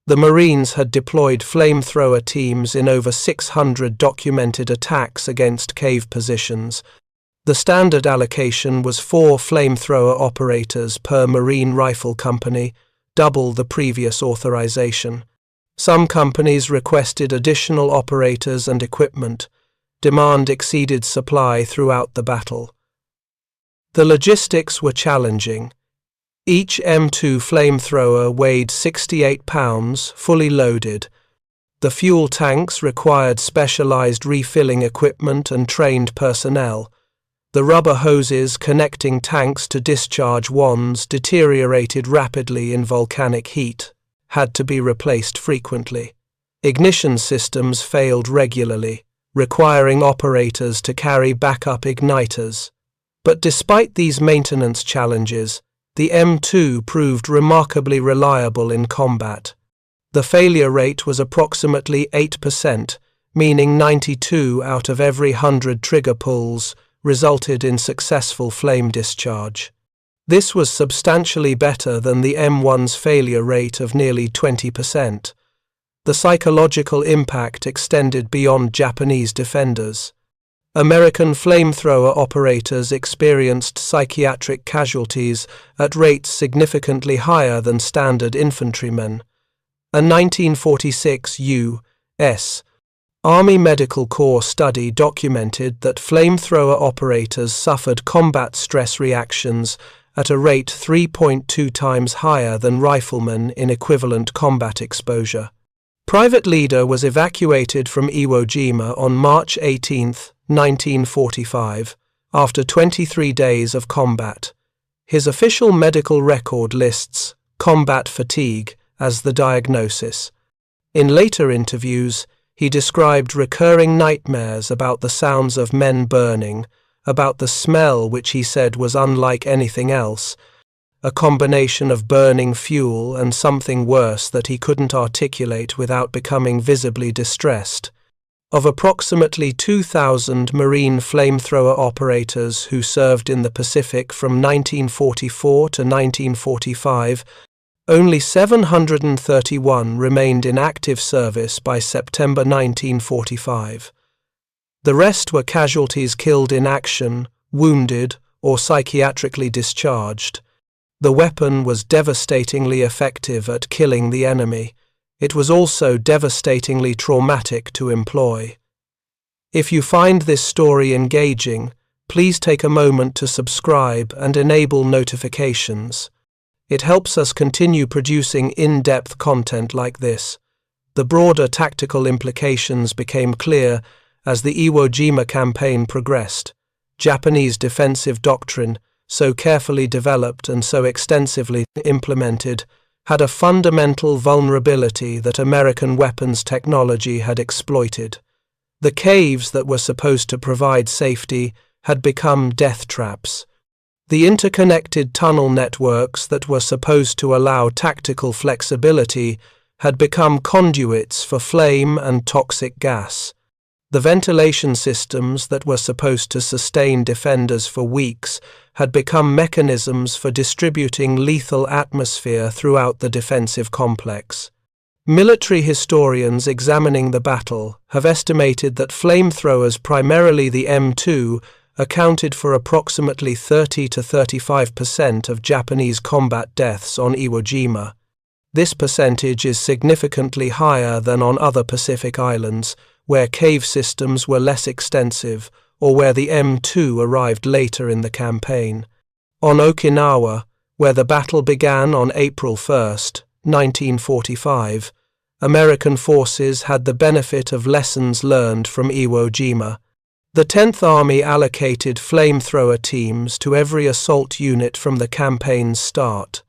The Marines had deployed flamethrower teams in over 600 documented attacks against cave positions. The standard allocation was 4 flamethrower operators per Marine Rifle Company, double the previous authorization. Some companies requested additional operators and equipment. Demand exceeded supply throughout the battle. The logistics were challenging. Each M2 flamethrower weighed 68 pounds, fully loaded. The fuel tanks required specialized refilling equipment and trained personnel. The rubber hoses connecting tanks to discharge wands deteriorated rapidly in volcanic heat, had to be replaced frequently. Ignition systems failed regularly, requiring operators to carry backup igniters. But despite these maintenance challenges, the M2 proved remarkably reliable in combat. The failure rate was approximately 8%, meaning 92 out of every 100 trigger pulls resulted in successful flame discharge. This was substantially better than the M1's failure rate of nearly 20%. The psychological impact extended beyond Japanese defenders. American flamethrower operators experienced psychiatric casualties at rates significantly higher than standard infantrymen. A 1946 U.S. Army Medical Corps study documented that flamethrower operators suffered combat stress reactions at a rate 3.2 times higher than riflemen in equivalent combat exposure. Private Leader was evacuated from Iwo Jima on March 18, 1945, after 23 days of combat. His official medical record lists combat fatigue as the diagnosis. In later interviews, he described recurring nightmares about the sounds of men burning, about the smell which he said was unlike anything else, a combination of burning fuel and something worse that he couldn't articulate without becoming visibly distressed. Of approximately 2,000 Marine flamethrower operators who served in the Pacific from 1944 to 1945, only 731 remained in active service by September 1945. The rest were casualties killed in action, wounded, or psychiatrically discharged. The weapon was devastatingly effective at killing the enemy. It was also devastatingly traumatic to employ. If you find this story engaging, please take a moment to subscribe and enable notifications. It helps us continue producing in-depth content like this. The broader tactical implications became clear as the Iwo Jima campaign progressed. Japanese defensive doctrine, so carefully developed and so extensively implemented, had a fundamental vulnerability that American weapons technology had exploited. The caves that were supposed to provide safety had become death traps. The interconnected tunnel networks that were supposed to allow tactical flexibility had become conduits for flame and toxic gas. The ventilation systems that were supposed to sustain defenders for weeks had become mechanisms for distributing lethal atmosphere throughout the defensive complex. Military historians examining the battle have estimated that flamethrowers, primarily the M2, accounted for approximately 30 to 35% of Japanese combat deaths on Iwo Jima. This percentage is significantly higher than on other Pacific islands, where cave systems were less extensive or where the M2 arrived later in the campaign. On Okinawa, where the battle began on April 1, 1945, American forces had the benefit of lessons learned from Iwo Jima. The 10th Army allocated flamethrower teams to every assault unit from the campaign's start.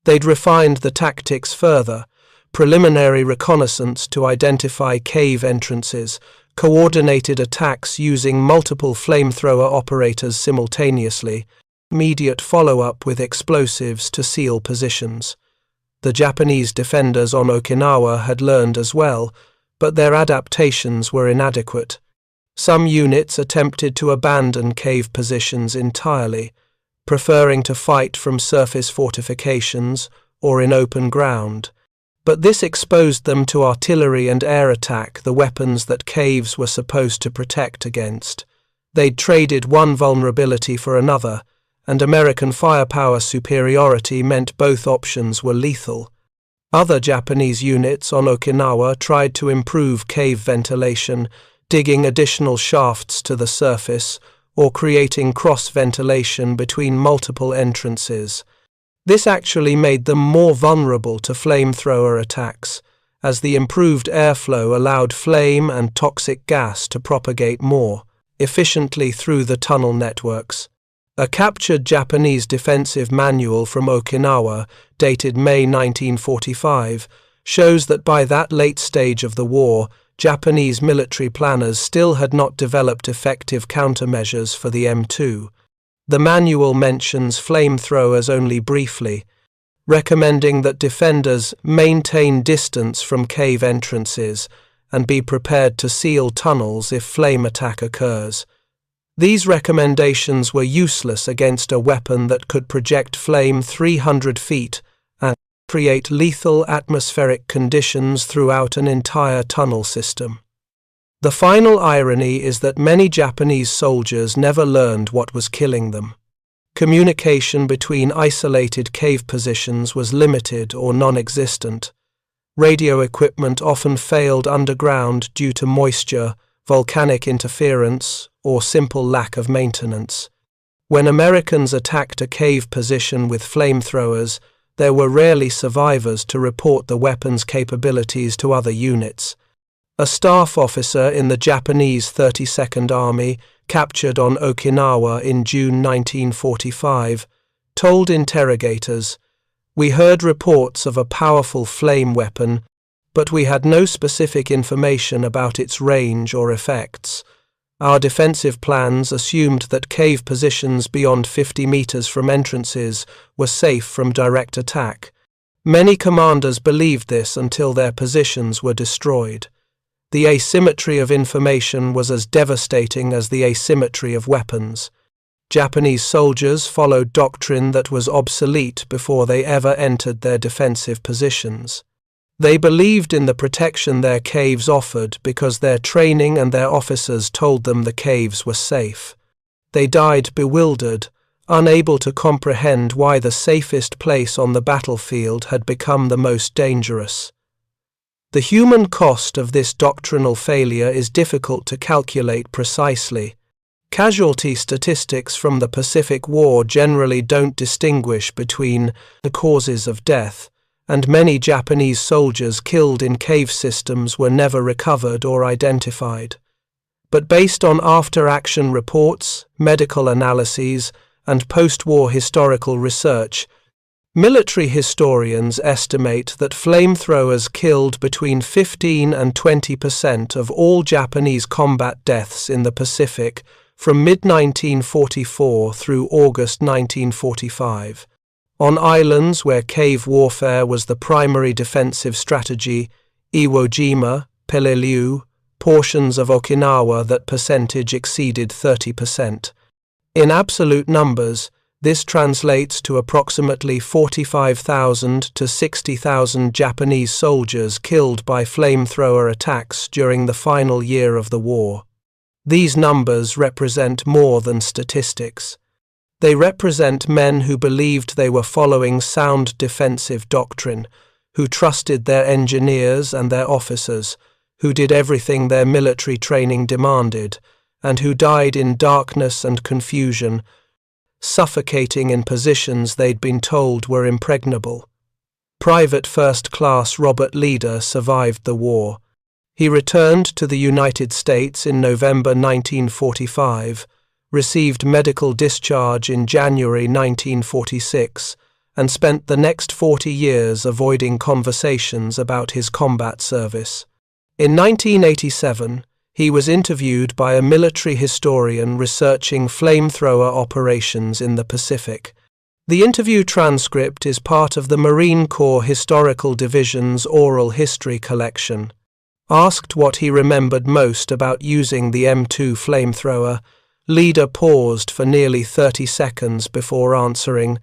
They'd refined the tactics further: preliminary reconnaissance to identify cave entrances, coordinated attacks using multiple flamethrower operators simultaneously, immediate follow-up with explosives to seal positions. The Japanese defenders on Okinawa had learned as well, but their adaptations were inadequate. Some units attempted to abandon cave positions entirely, preferring to fight from surface fortifications or in open ground. But this exposed them to artillery and air attack, the weapons that caves were supposed to protect against. They'd traded one vulnerability for another, and American firepower superiority meant both options were lethal. Other Japanese units on Okinawa tried to improve cave ventilation, digging additional shafts to the surface or creating cross-ventilation between multiple entrances. This actually made them more vulnerable to flamethrower attacks, as the improved airflow allowed flame and toxic gas to propagate more efficiently through the tunnel networks. A captured Japanese defensive manual from Okinawa, dated May 1945, shows that by that late stage of the war, Japanese military planners still had not developed effective countermeasures for the M2. The manual mentions flamethrowers only briefly, recommending that defenders maintain distance from cave entrances and be prepared to seal tunnels if flame attack occurs. These recommendations were useless against a weapon that could project flame 300 feet and create lethal atmospheric conditions throughout an entire tunnel system. The final irony is that many Japanese soldiers never learned what was killing them. Communication between isolated cave positions was limited or non-existent. Radio equipment often failed underground due to moisture, volcanic interference, or simple lack of maintenance. When Americans attacked a cave position with flamethrowers, there were rarely survivors to report the weapon's capabilities to other units. A staff officer in the Japanese 32nd Army, captured on Okinawa in June 1945, told interrogators, "We heard reports of a powerful flame weapon, but we had no specific information about its range or effects. Our defensive plans assumed that cave positions beyond 50 meters from entrances were safe from direct attack. Many commanders believed this until their positions were destroyed. The asymmetry of information was as devastating as the asymmetry of weapons. Japanese soldiers followed doctrine that was obsolete before they ever entered their defensive positions. They believed in the protection their caves offered because their training and their officers told them the caves were safe. They died bewildered, unable to comprehend why the safest place on the battlefield had become the most dangerous. The human cost of this doctrinal failure is difficult to calculate precisely. Casualty statistics from the Pacific War generally don't distinguish between the causes of death, and many Japanese soldiers killed in cave systems were never recovered or identified. But based on after-action reports, medical analyses, and post-war historical research, military historians estimate that flamethrowers killed between 15 and 20% of all Japanese combat deaths in the Pacific from mid-1944 through August 1945. On islands where cave warfare was the primary defensive strategy, Iwo Jima, Peleliu, portions of Okinawa, that percentage exceeded 30%. In absolute numbers, this translates to approximately 45,000 to 60,000 Japanese soldiers killed by flamethrower attacks during the final year of the war. These numbers represent more than statistics. They represent men who believed they were following sound defensive doctrine, who trusted their engineers and their officers, who did everything their military training demanded, and who died in darkness and confusion, suffocating in positions they'd been told were impregnable. Private First Class Robert Leader survived the war. He returned to the United States in November 1945, received medical discharge in January 1946, and spent the next 40 years avoiding conversations about his combat service. In 1987, he was interviewed by a military historian researching flamethrower operations in the Pacific. The interview transcript is part of the Marine Corps Historical Division's oral history collection. Asked what he remembered most about using the M2 flamethrower, Leader paused for nearly 30 seconds before answering,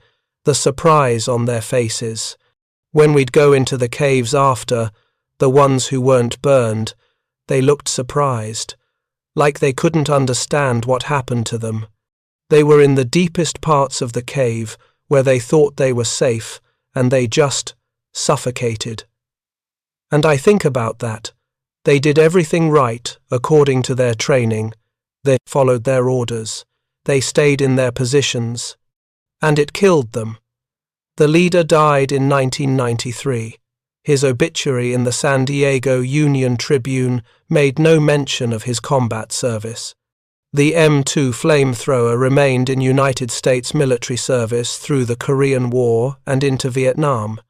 the surprise on their faces. When we'd go into the caves after, the ones who weren't burned, they looked surprised, like they couldn't understand what happened to them. They were in the deepest parts of the cave, where they thought they were safe, and they just suffocated. And I think about that. They did everything right, according to their training. They followed their orders. They stayed in their positions. And it killed them. The leader died in 1993. His obituary in the San Diego Union Tribune made no mention of his combat service. The M2 flamethrower remained in United States military service through the Korean War and into Vietnam.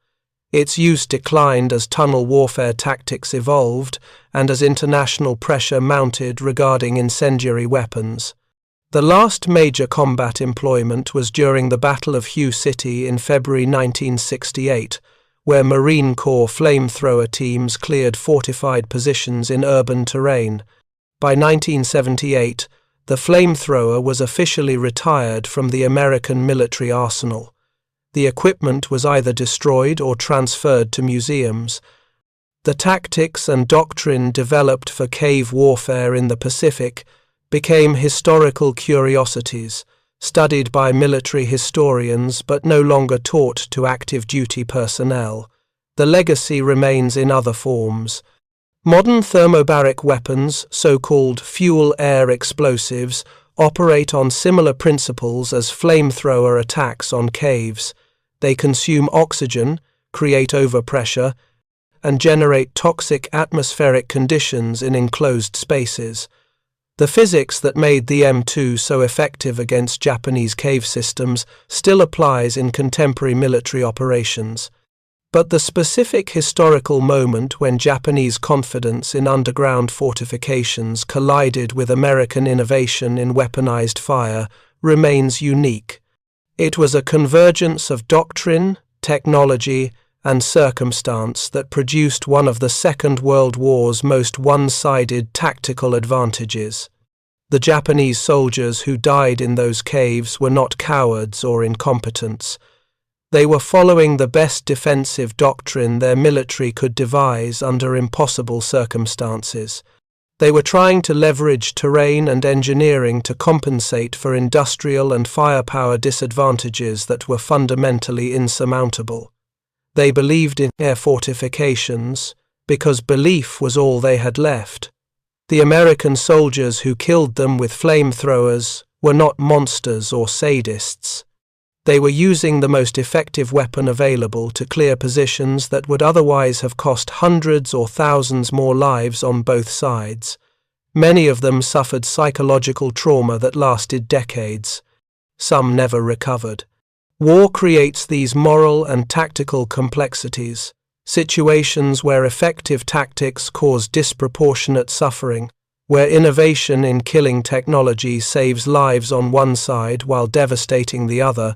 Its use declined as tunnel warfare tactics evolved and as international pressure mounted regarding incendiary weapons. The last major combat employment was during the Battle of Hue City in February 1968, where Marine Corps flamethrower teams cleared fortified positions in urban terrain. By 1978, the flamethrower was officially retired from the American military arsenal. The equipment was either destroyed or transferred to museums. The tactics and doctrine developed for cave warfare in the Pacific became historical curiosities, studied by military historians but no longer taught to active duty personnel. The legacy remains in other forms. Modern thermobaric weapons, so-called fuel-air explosives, operate on similar principles as flamethrower attacks on caves. They consume oxygen, create overpressure, and generate toxic atmospheric conditions in enclosed spaces. The physics that made the M2 so effective against Japanese cave systems still applies in contemporary military operations. But the specific historical moment when Japanese confidence in underground fortifications collided with American innovation in weaponized fire remains unique. It was a convergence of doctrine, technology, and circumstance that produced one of the Second World War's most one-sided tactical advantages. The Japanese soldiers who died in those caves were not cowards or incompetents. They were following the best defensive doctrine their military could devise under impossible circumstances. They were trying to leverage terrain and engineering to compensate for industrial and firepower disadvantages that were fundamentally insurmountable. They believed in air fortifications because belief was all they had left. The American soldiers who killed them with flamethrowers were not monsters or sadists. They were using the most effective weapon available to clear positions that would otherwise have cost hundreds or thousands more lives on both sides. Many of them suffered psychological trauma that lasted decades. Some never recovered. War creates these moral and tactical complexities, situations where effective tactics cause disproportionate suffering, where innovation in killing technology saves lives on one side while devastating the other,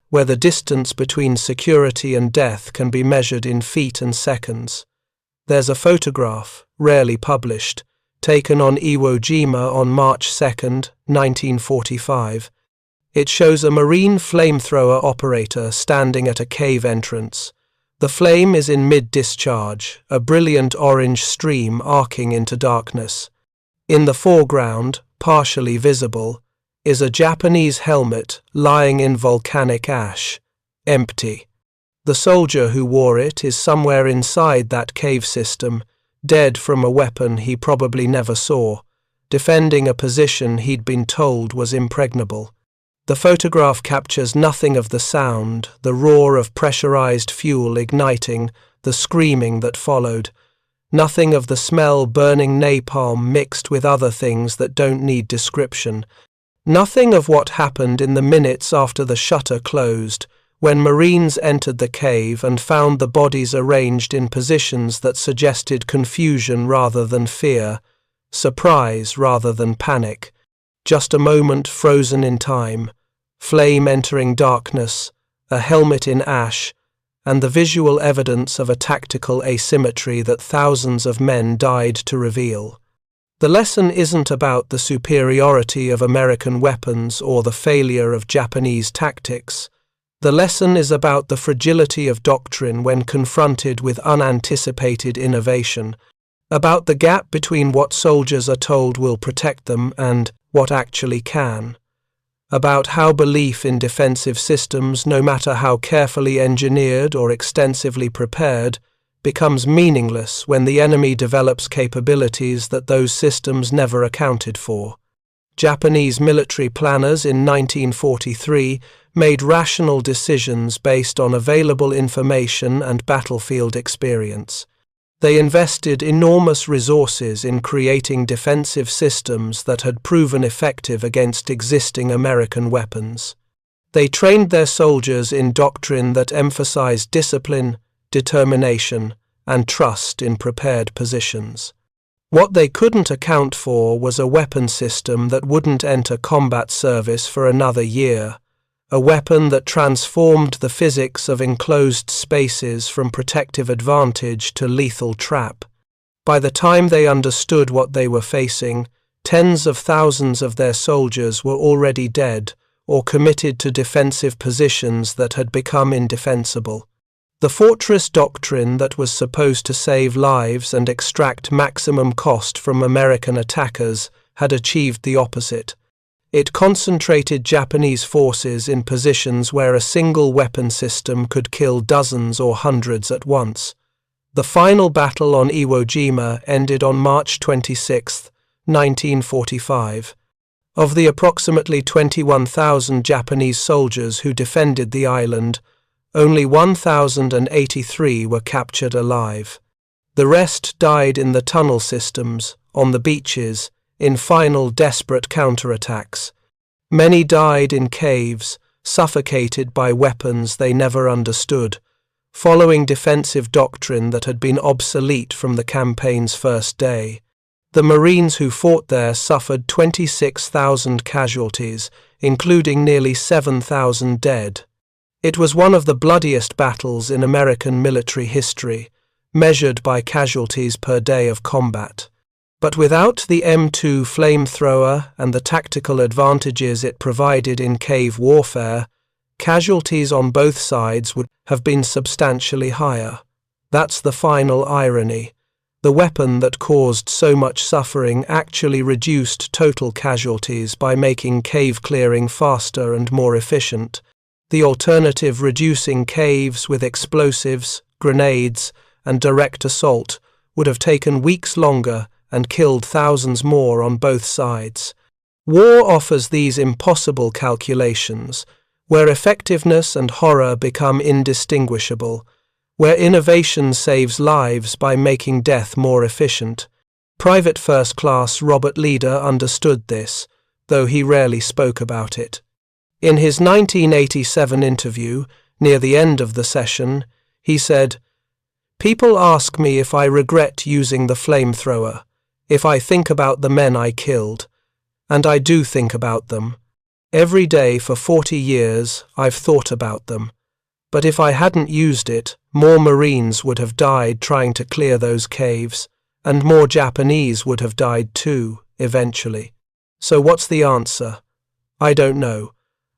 where the distance between security and death can be measured in feet and seconds. There's a photograph, rarely published, taken on Iwo Jima on March 2, 1945. It shows a Marine flamethrower operator standing at a cave entrance. The flame is in mid-discharge, a brilliant orange stream arcing into darkness. In the foreground, partially visible, is a Japanese helmet lying in volcanic ash, empty. The soldier who wore it is somewhere inside that cave system, dead from a weapon he probably never saw, defending a position he'd been told was impregnable. The photograph captures nothing of the sound, the roar of pressurized fuel igniting, the screaming that followed. Nothing of the smell burning napalm mixed with other things that don't need description. Nothing of what happened in the minutes after the shutter closed, when Marines entered the cave and found the bodies arranged in positions that suggested confusion rather than fear, surprise rather than panic. Just a moment frozen in time, flame entering darkness, a helmet in ash, and the visual evidence of a tactical asymmetry that thousands of men died to reveal. The lesson isn't about the superiority of American weapons or the failure of Japanese tactics. The lesson is about the fragility of doctrine when confronted with unanticipated innovation, about the gap between what soldiers are told will protect them and what actually can, about how belief in defensive systems, no matter how carefully engineered or extensively prepared, becomes meaningless when the enemy develops capabilities that those systems never accounted for. Japanese military planners in 1943 made rational decisions based on available information and battlefield experience. They invested enormous resources in creating defensive systems that had proven effective against existing American weapons. They trained their soldiers in doctrine that emphasized discipline, determination, and trust in prepared positions. What they couldn't account for was a weapon system that wouldn't enter combat service for another year, a weapon that transformed the physics of enclosed spaces from protective advantage to lethal trap. By the time they understood what they were facing, tens of thousands of their soldiers were already dead or committed to defensive positions that had become indefensible. The fortress doctrine that was supposed to save lives and extract maximum cost from American attackers had achieved the opposite. It concentrated Japanese forces in positions where a single weapon system could kill dozens or hundreds at once. The final battle on Iwo Jima ended on March 26, 1945. Of the approximately 21,000 Japanese soldiers who defended the island, only 1,083 were captured alive. The rest died in the tunnel systems, on the beaches, in final desperate counterattacks. Many died in caves, suffocated by weapons they never understood, following defensive doctrine that had been obsolete from the campaign's first day. The Marines who fought there suffered 26,000 casualties, including nearly 7,000 dead. It was one of the bloodiest battles in American military history, measured by casualties per day of combat. But without the M2 flamethrower and the tactical advantages it provided in cave warfare, casualties on both sides would have been substantially higher. That's the final irony. The weapon that caused so much suffering actually reduced total casualties by making cave clearing faster and more efficient. The alternative, reducing caves with explosives, grenades, and direct assault, would have taken weeks longer and killed thousands more on both sides. War offers these impossible calculations, where effectiveness and horror become indistinguishable, where innovation saves lives by making death more efficient. Private First Class Robert Leader understood this, though he rarely spoke about it. In his 1987 interview, near the end of the session, he said, "People ask me if I regret using the flamethrower, if I think about the men I killed, and I do think about them. Every day for 40 years I've thought about them. But if I hadn't used it, more Marines would have died trying to clear those caves, and more Japanese would have died too, eventually. So what's the answer? I don't know.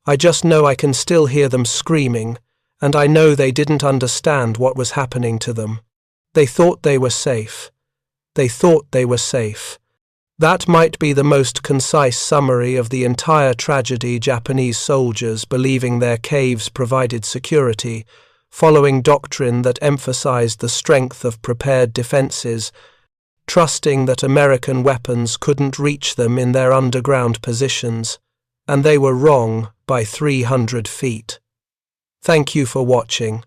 I just know I can still hear them screaming, and I know they didn't understand what was happening to them. They thought they were safe. They thought they were safe." That might be the most concise summary of the entire tragedy. Japanese soldiers believing their caves provided security, following doctrine that emphasized the strength of prepared defenses, trusting that American weapons couldn't reach them in their underground positions, and they were wrong by 300 feet. Thank you for watching.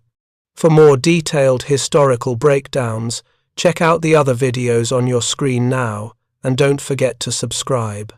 For more detailed historical breakdowns, check out the other videos on your screen now, and don't forget to subscribe.